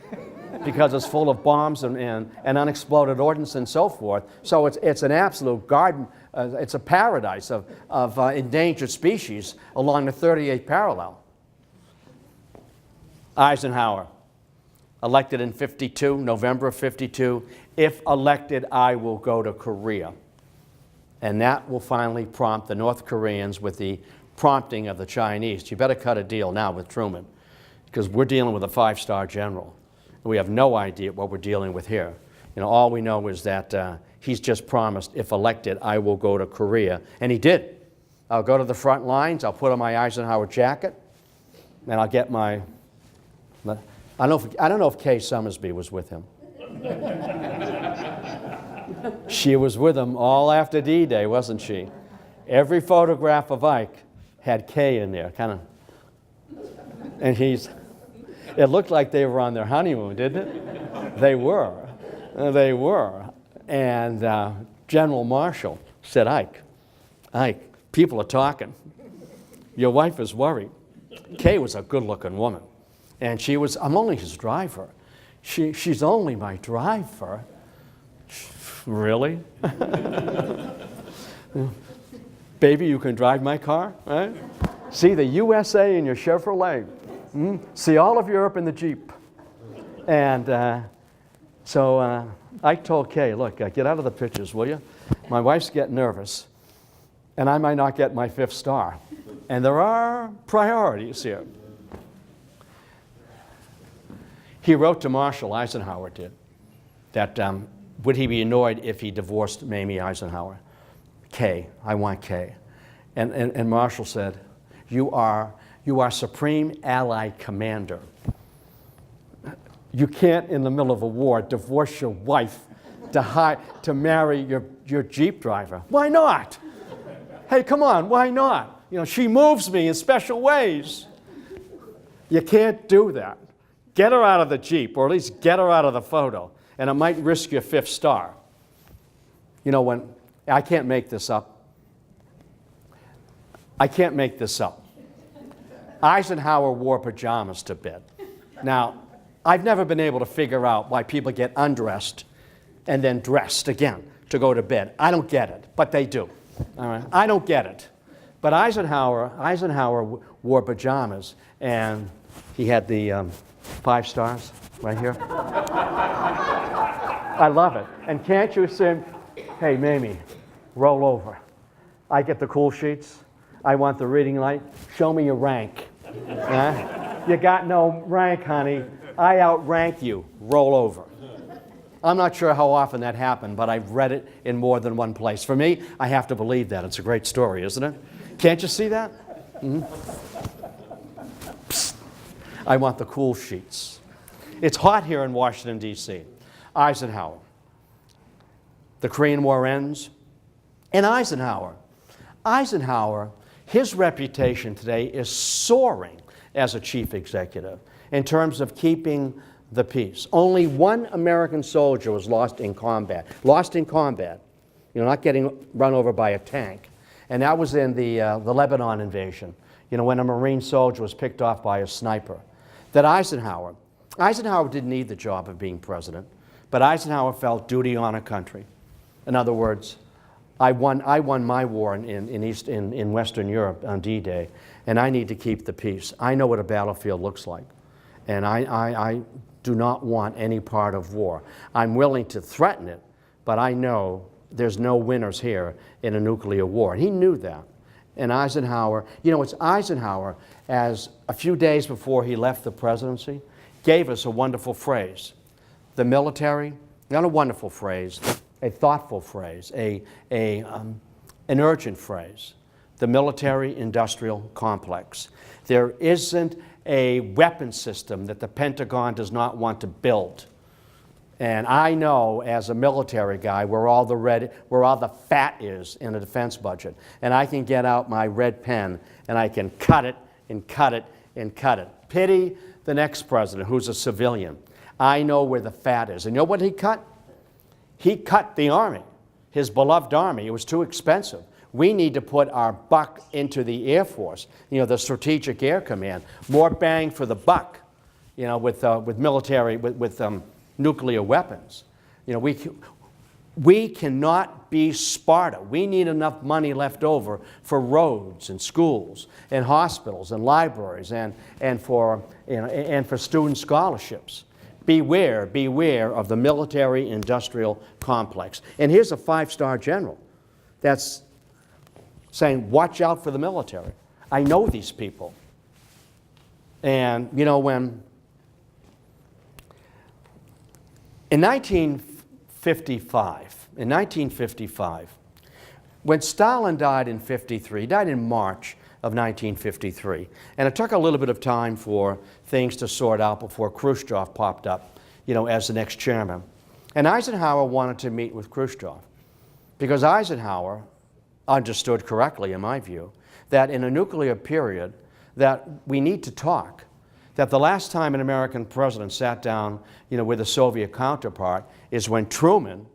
because it's full of bombs and unexploded ordnance and so forth. So it's an absolute garden. It's a paradise of endangered species along the 38th parallel. Eisenhower, elected in 52, November of 52. If elected, I will go to Korea. And that will finally prompt the North Koreans with the prompting of the Chinese. You better cut a deal now with Truman because we're dealing with a 5-star general. We have no idea what we're dealing with here. You know, all we know is that He's just promised, if elected, I will go to Korea. And he did. I'll go to the front lines, I'll put on my Eisenhower jacket, and I'll get my, I don't know if Kay Summersby was with him. She was with him all after D-Day, wasn't she? Every photograph of Ike had Kay in there, kind of. And it looked like they were on their honeymoon, didn't it? They were. They were. And General Marshall said, Ike, people are talking. Your wife is worried. Kay was a good-looking woman. And she was, I'm only his driver. She's only my driver. Really? Baby, you can drive my car, right? See the USA in your Chevrolet. See all of Europe in the Jeep. And so I told Kay, look, get out of the pictures, will you? My wife's getting nervous, and I might not get my 5th star. And there are priorities here. He wrote to Marshall, Eisenhower did, that would he be annoyed if he divorced Mamie Eisenhower? Kay, I want Kay. And Marshall said, you are Supreme Allied Commander. You can't, in the middle of a war, divorce your wife to marry your Jeep driver. Why not? Hey, come on, why not? You know, she moves me in special ways. You can't do that. Get her out of the Jeep, or at least get her out of the photo, and it might risk your 5th star. You know, when I can't make this up. I can't make this up. Eisenhower wore pajamas to bed. Now, I've never been able to figure out why people get undressed and then dressed again to go to bed. I don't get it, but they do. All right? I don't get it. But Eisenhower wore pajamas, and he had the 5 stars right here. I love it. And can't you say, hey, Mamie, roll over. I get the cool sheets. I want the reading light. Show me your rank. You got no rank, honey. I outrank you. Roll over. I'm not sure how often that happened, but I've read it in more than one place. For me, I have to believe that. It's a great story, isn't it? Can't you see that? Mm-hmm. Psst. I want the cool sheets. It's hot here in Washington, D.C. Eisenhower. The Korean War ends. And Eisenhower, his reputation today is soaring as a chief executive in terms of keeping the peace. Only one American soldier was lost in combat, not getting run over by a tank. And that was in the Lebanon invasion, when a Marine soldier was picked off by a sniper. That Eisenhower didn't need the job of being president, but Eisenhower felt duty on a country. In other words, I won my war in Western Europe on D-Day, and I need to keep the peace. I know what a battlefield looks like, and I do not want any part of war. I'm willing to threaten it, but I know there's no winners here in a nuclear war. And he knew that. And Eisenhower, it's Eisenhower, as a few days before he left the presidency, gave us a wonderful phrase. The military, not a wonderful phrase, a thoughtful phrase, an urgent phrase. The military-industrial complex. There isn't a weapon system that the Pentagon does not want to build. And I know, as a military guy, where all the fat is in a defense budget. And I can get out my red pen, and I can cut it, and cut it, and cut it. Pity the next president, who's a civilian. I know where the fat is. And you know what he cut? He cut the Army, his beloved Army. It was too expensive. We need to put our buck into the Air Force, the Strategic Air Command. More bang for the buck, with military, with nuclear weapons. We cannot be Sparta. We need enough money left over for roads and schools and hospitals and libraries and for student scholarships. Beware of the military-industrial complex. And here's a 5-star general that's saying, watch out for the military. I know these people. And, when in 1955, when Stalin died in 53, he died in March of 1953, and it took a little bit of time for things to sort out before Khrushchev popped up, as the next chairman. And Eisenhower wanted to meet with Khrushchev because Eisenhower understood correctly, in my view, that in a nuclear period that we need to talk, that the last time an American president sat down, with a Soviet counterpart is when Truman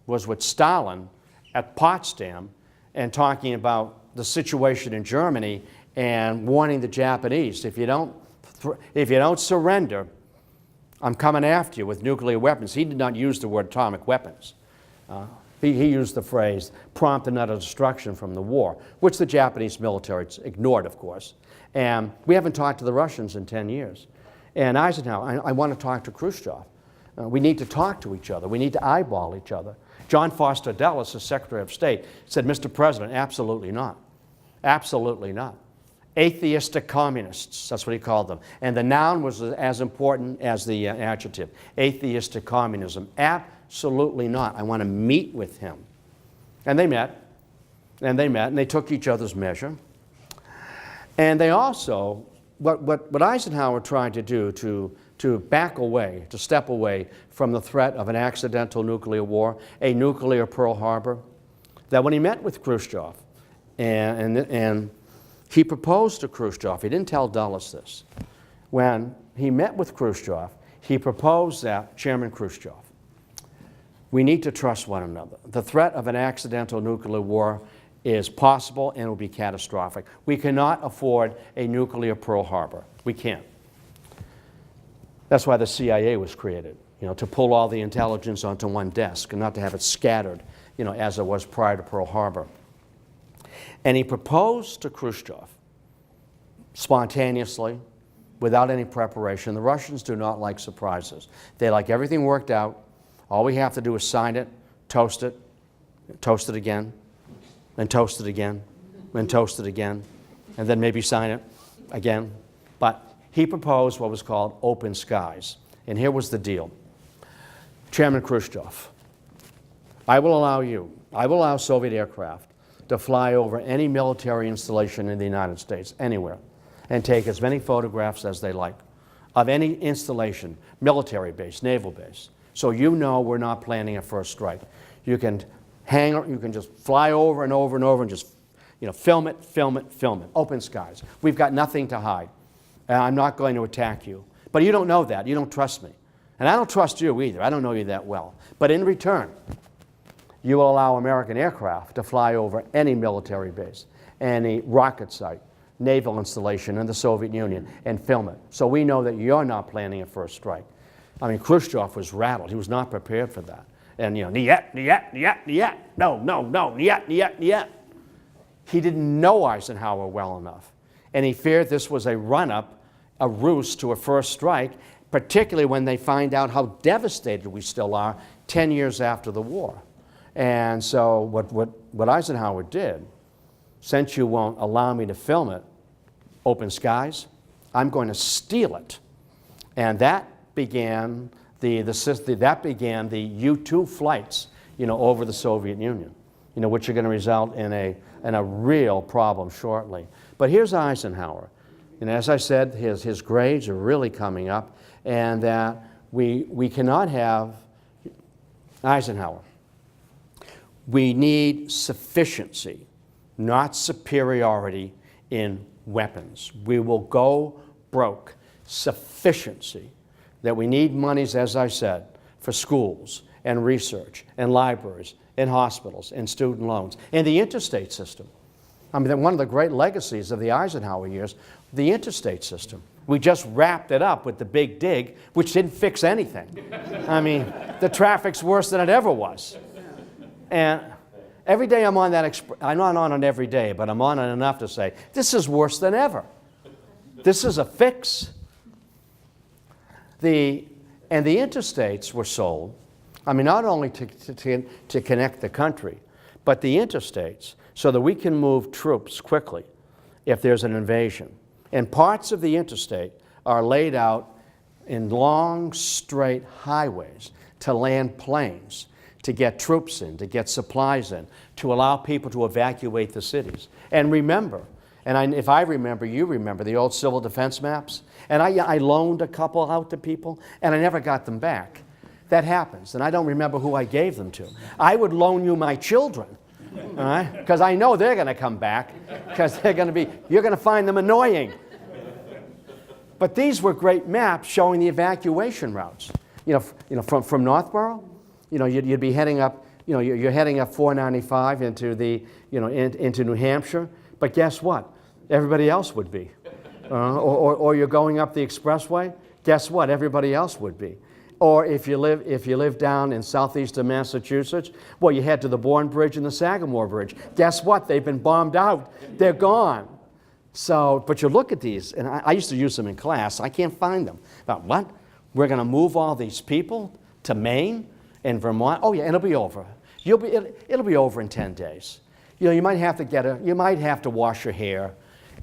was with Stalin at Potsdam and talking about the situation in Germany and warning the Japanese, if you don't surrender, I'm coming after you with nuclear weapons. He did not use the word atomic weapons. He used the phrase prompt and utter destruction from the war, which the Japanese military ignored, of course. And we haven't talked to the Russians in 10 years. And Eisenhower, I want to talk to Khrushchev. We need to talk to each other. We need to eyeball each other. John Foster Dulles, as Secretary of State, said, Mr. President, absolutely not. Absolutely not. Atheistic communists, that's what he called them. And the noun was as important as the adjective. Atheistic communism. Absolutely not. I want to meet with him. And they met, and they took each other's measure. And they also, what Eisenhower tried to do to back away, to step away from the threat of an accidental nuclear war, a nuclear Pearl Harbor, that when he met with Khrushchev, and he proposed to Khrushchev, he didn't tell Dulles this, when he met with Khrushchev, he proposed that, Chairman Khrushchev, we need to trust one another. The threat of an accidental nuclear war is possible and will be catastrophic. We cannot afford a nuclear Pearl Harbor. We can't. That's why the CIA was created, to pull all the intelligence onto one desk and not to have it scattered, as it was prior to Pearl Harbor. And he proposed to Khrushchev, spontaneously, without any preparation. The Russians do not like surprises. They like everything worked out. All we have to do is sign it, toast it again, and toast it again, and toast it again, and then maybe sign it again. But he proposed what was called open skies. And here was the deal. Chairman Khrushchev, I will allow Soviet aircraft to fly over any military installation in the United States, anywhere, and take as many photographs as they like of any installation, military base, naval base. So we're not planning a first strike. You can just fly over and over and over and just film it, film it, film it. Open skies. We've got nothing to hide. I'm not going to attack you. But you don't know that. You don't trust me. And I don't trust you either. I don't know you that well. But in return, you will allow American aircraft to fly over any military base, any rocket site, naval installation in the Soviet Union, and film it. So we know that you're not planning a first strike. I mean, Khrushchev was rattled. He was not prepared for that. And, niet. No, niet. He didn't know Eisenhower well enough. And he feared this was a run-up, a ruse to a first strike, particularly when they find out how devastated we still are 10 years after the war. And so what Eisenhower did, since you won't allow me to film it, open skies, I'm going to steal it. And that began the U-2 flights, over the Soviet Union, which are going to result in a real problem shortly. But here's Eisenhower. And as I said, his grades are really coming up, and that we cannot have Eisenhower. We need sufficiency, not superiority in weapons. We will go broke. Sufficiency. That we need monies, as I said, for schools and research and libraries and hospitals and student loans and the interstate system. I mean, one of the great legacies of the Eisenhower years, the interstate system. We just wrapped it up with the big dig, which didn't fix anything. I mean, the traffic's worse than it ever was. And every day I'm on that, I'm not on it every day, but I'm on it enough to say, this is worse than ever. This is a fix. And the interstates were sold, I mean, not only to connect the country, but the interstates so that we can move troops quickly if there's an invasion. And parts of the interstate are laid out in long, straight highways to land planes to get troops in, to get supplies in, to allow people to evacuate the cities. And remember, if I remember, you remember the old civil defense maps? And I loaned a couple out to people, and I never got them back. That happens, and I don't remember who I gave them to. I would loan you my children, all right? Because I know they're going to come back, because you're going to find them annoying. But these were great maps showing the evacuation routes. From Northborough, you'd be heading up, you're heading up 495 into New Hampshire. But guess what? Everybody else would be. Or you're going up the expressway. Guess what? Everybody else would be. Or if you live down in southeastern Massachusetts, well, you head to the Bourne Bridge and the Sagamore Bridge. Guess what? They've been bombed out. They're gone. So, but you look at these, and I used to use them in class. I can't find them. But what? We're going to move all these people to Maine and Vermont? Oh yeah, and it'll be over. It'll be over in 10 days. You might have to wash your hair,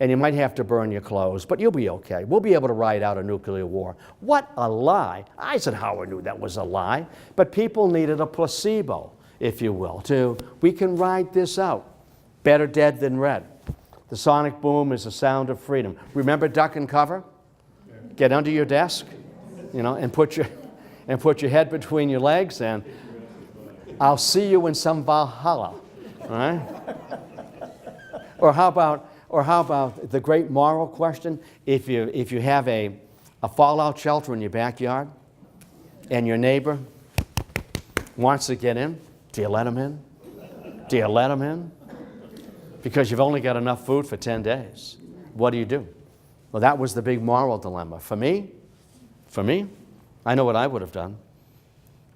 and you might have to burn your clothes, but you'll be okay. We'll be able to ride out a nuclear war. What a lie. Eisenhower knew that was a lie, but people needed a placebo, if you will, we can ride this out. Better dead than red. The sonic boom is the sound of freedom. Remember duck and cover? Get under your desk, and put your head between your legs, and I'll see you in some Valhalla, all right? Or how about the great moral question? If you have a fallout shelter in your backyard, and your neighbor wants to get in, do you let him in? Do you let him in? Because you've only got enough food for 10 days. What do you do? Well, that was the big moral dilemma. For me, I know what I would have done.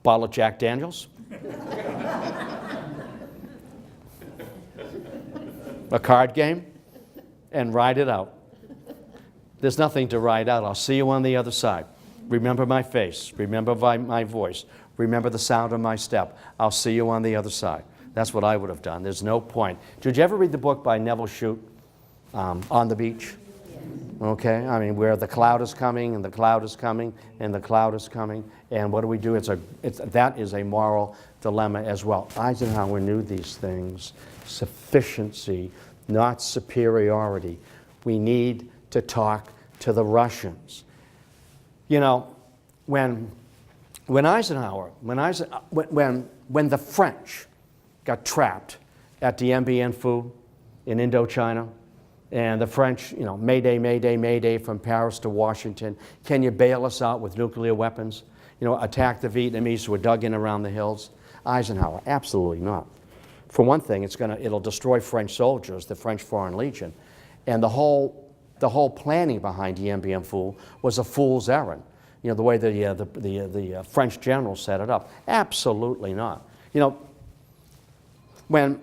Bottle of Jack Daniels. A card game, and ride it out. There's nothing to ride out. I'll see you on the other side. Remember my face. Remember my voice. Remember the sound of my step. I'll see you on the other side. That's what I would have done. There's no point. Did you ever read the book by Neville Shute, On the Beach? Okay, I mean, where the cloud is coming, and the cloud is coming, and the cloud is coming, and what do we do? That is a moral dilemma as well. Eisenhower knew these things. Sufficiency, not superiority. We need to talk to the Russians. When the French got trapped at Dien Bien Phu in Indochina, and the French, Mayday, Mayday, Mayday from Paris to Washington. Can you bail us out with nuclear weapons? Attack the Vietnamese who were dug in around the hills? Eisenhower, absolutely not. For one thing, it'll destroy French soldiers, the French Foreign Legion, and the whole planning behind Dien Bien Phu was a fool's errand. The way the French general set it up, absolutely not. When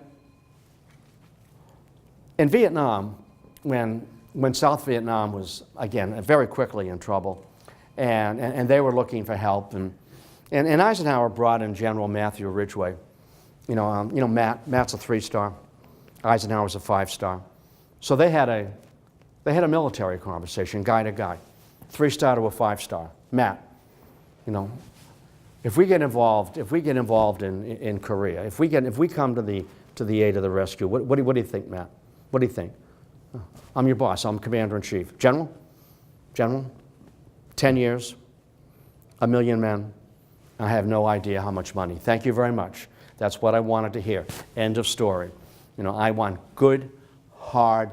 in Vietnam, when South Vietnam was, again, very quickly in trouble, and they were looking for help, and Eisenhower brought in General Matthew Ridgway. Matt's a 3-star, Eisenhower's a 5-star. So they had a military conversation, guy to guy, 3-star to a 5-star. Matt, if we get involved in Korea, if we come to the aid of the rescue, what do you think, Matt? What do you think? I'm your boss. I'm Commander-in-Chief. General, 10 years, 1 million men. I have no idea how much money. Thank you very much. That's what I wanted to hear. End of story. I want good, hard,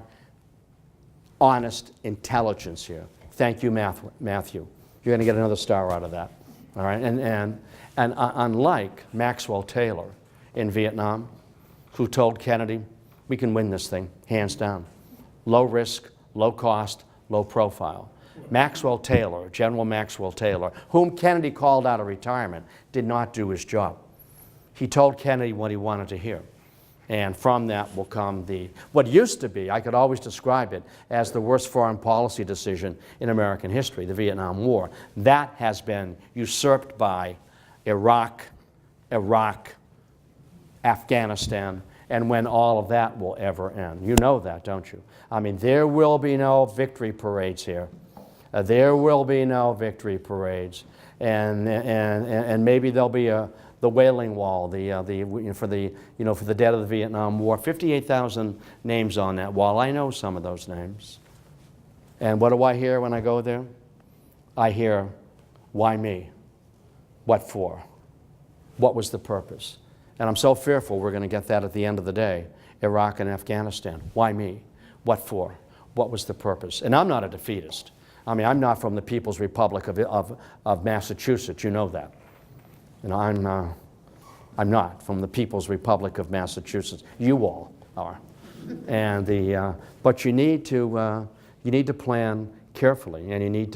honest intelligence here. Thank you, Matthew. You're going to get another star out of that. All right? And unlike Maxwell Taylor in Vietnam, who told Kennedy, we can win this thing, hands down. Low risk, low cost, low profile. General Maxwell Taylor, whom Kennedy called out of retirement, did not do his job. He told Kennedy what he wanted to hear. And from that will come what used to be, I could always describe it as the worst foreign policy decision in American history, the Vietnam War. That has been usurped by Iraq, Afghanistan, and when all of that will ever end. You know that, don't you? I mean, there will be no victory parades here. There will be no victory parades. And maybe there'll be the Wailing Wall, for the dead of the Vietnam War. 58,000 names on that wall. I know some of those names. And what do I hear when I go there? I hear, why me? What for? What was the purpose? And I'm so fearful we're going to get that at the end of the day. Iraq and Afghanistan. Why me? What for? What was the purpose? And I'm not a defeatist. I mean, I'm not from the People's Republic of Massachusetts. You know that. You know, I'm not from the People's Republic of Massachusetts. You all are. And but you need to plan carefully, and you need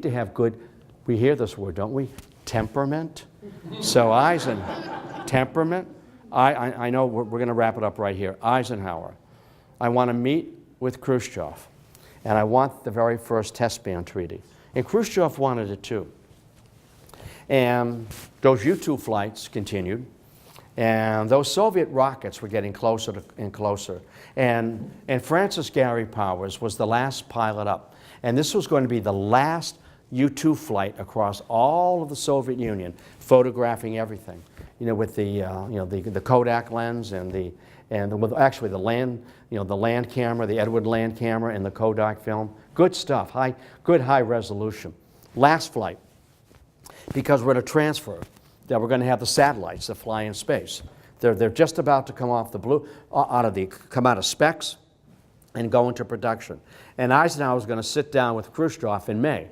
to have good. We hear this word, don't we? Temperament. So temperament. I know we're going to wrap it up right here. Eisenhower. I want to meet with Khrushchev, and I want the very first test ban treaty. And Khrushchev wanted it too. And those U-2 flights continued, and those Soviet rockets were getting closer and closer. And Francis Gary Powers was the last pilot up. And this was going to be the last U-2 flight across all of the Soviet Union, photographing everything. You know, with the Kodak lens and actually the land camera, the Edward Land camera, and the Kodak film. Good stuff. Good high resolution. Last flight, because we're going to transfer, that we're going to have the satellites that fly in space. They're just about to come off come out of specs and go into production. And Eisenhower was going to sit down with Khrushchev in May,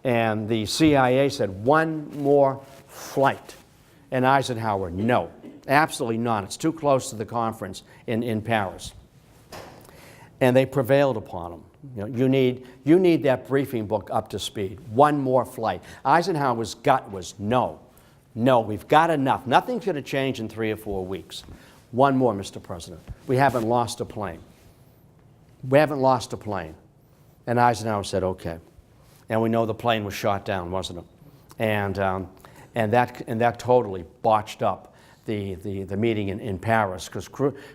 and the CIA said one more flight. And Eisenhower, no, absolutely not. It's too close to the conference in Paris. And they prevailed upon him. You know, you need that briefing book up to speed. One more flight. Eisenhower's gut was no, we've got enough. Nothing's going to change in 3 or 4 weeks. One more, Mr. President. We haven't lost a plane. We haven't lost a plane. And Eisenhower said, okay. And we know the plane was shot down, wasn't it? And that totally botched up the meeting in Paris, because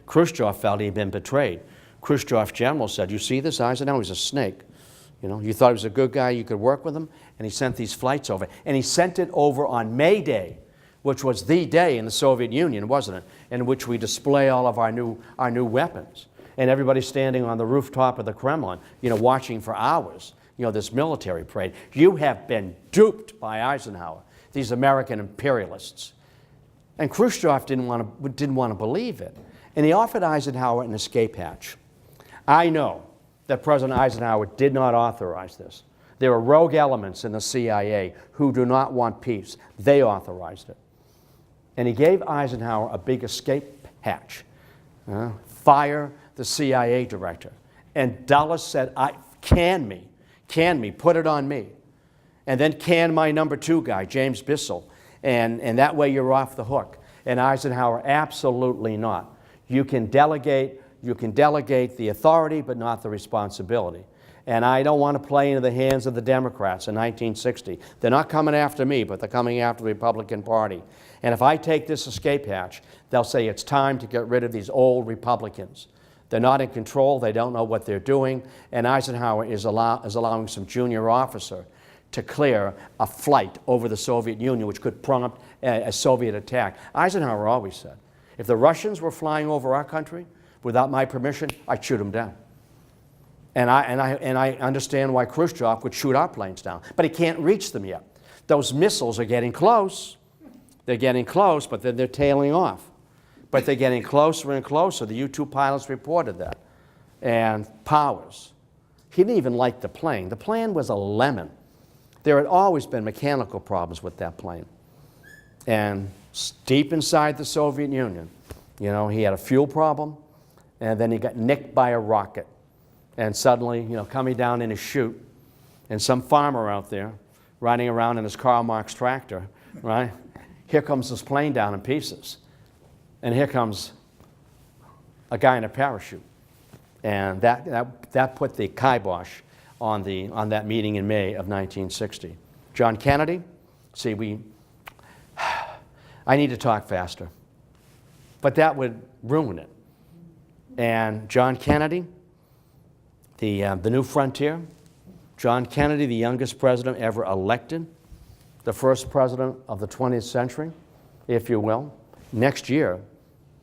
Khrushchev felt he'd been betrayed. Khrushchev general said, you see this, Eisenhower? He's a snake. You know, you thought he was a good guy, you could work with him, and he sent these flights over. And he sent it over on May Day, which was the day in the Soviet Union, wasn't it, in which we display all of our new weapons. And everybody's standing on the rooftop of the Kremlin, you know, watching for hours, you know, this military parade. You have been duped by Eisenhower, these American imperialists. And Khrushchev didn't want to believe it. And he offered Eisenhower an escape hatch. I know that President Eisenhower did not authorize this. There are rogue elements in the CIA who do not want peace. They authorized it. And he gave Eisenhower a big escape hatch. Fire the CIA director. And Dulles said, can me, put it on me. And then can my number 2 guy, James Bissell. And that way you're off the hook. And Eisenhower, absolutely not. You can delegate the authority, but not the responsibility. And I don't want to play into the hands of the Democrats in 1960. They're not coming after me, but they're coming after the Republican Party. And if I take this escape hatch, they'll say it's time to get rid of these old Republicans. They're not in control. They don't know what they're doing. And Eisenhower is allowing some junior officer to clear a flight over the Soviet Union, which could prompt a Soviet attack. Eisenhower always said, if the Russians were flying over our country without my permission, I'd shoot them down. And I understand why Khrushchev would shoot our planes down, but he can't reach them yet. Those missiles are getting close. They're getting close, but then they're tailing off. But they're getting closer and closer. The U-2 pilots reported that. And Powers, he didn't even like the plane. The plane was a lemon. There had always been mechanical problems with that plane. And deep inside the Soviet Union, you know, he had a fuel problem, and then he got nicked by a rocket. And suddenly, you know, coming down in his chute, and some farmer out there riding around in his Karl Marx tractor, right? Here comes this plane down in pieces. And here comes a guy in a parachute. And that put the kibosh on that meeting in May of 1960. John Kennedy, see, I need to talk faster, but that would ruin it. And John Kennedy, the new frontier, John Kennedy, the youngest president ever elected, the first president of the 20th century, if you will. Next year,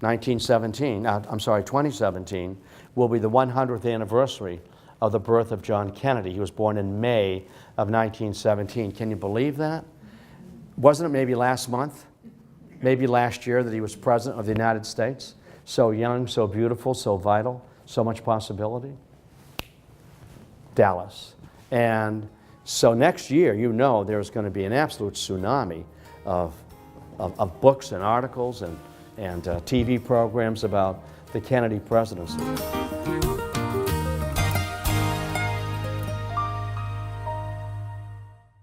2017, will be the 100th anniversary of the birth of John Kennedy. He was born in May of 1917. Can you believe that? Wasn't it maybe last month, maybe last year that he was president of the United States? So young, so beautiful, so vital, so much possibility. Dallas. And so next year, you know there's going to be an absolute tsunami of books and articles and TV programs about the Kennedy presidency.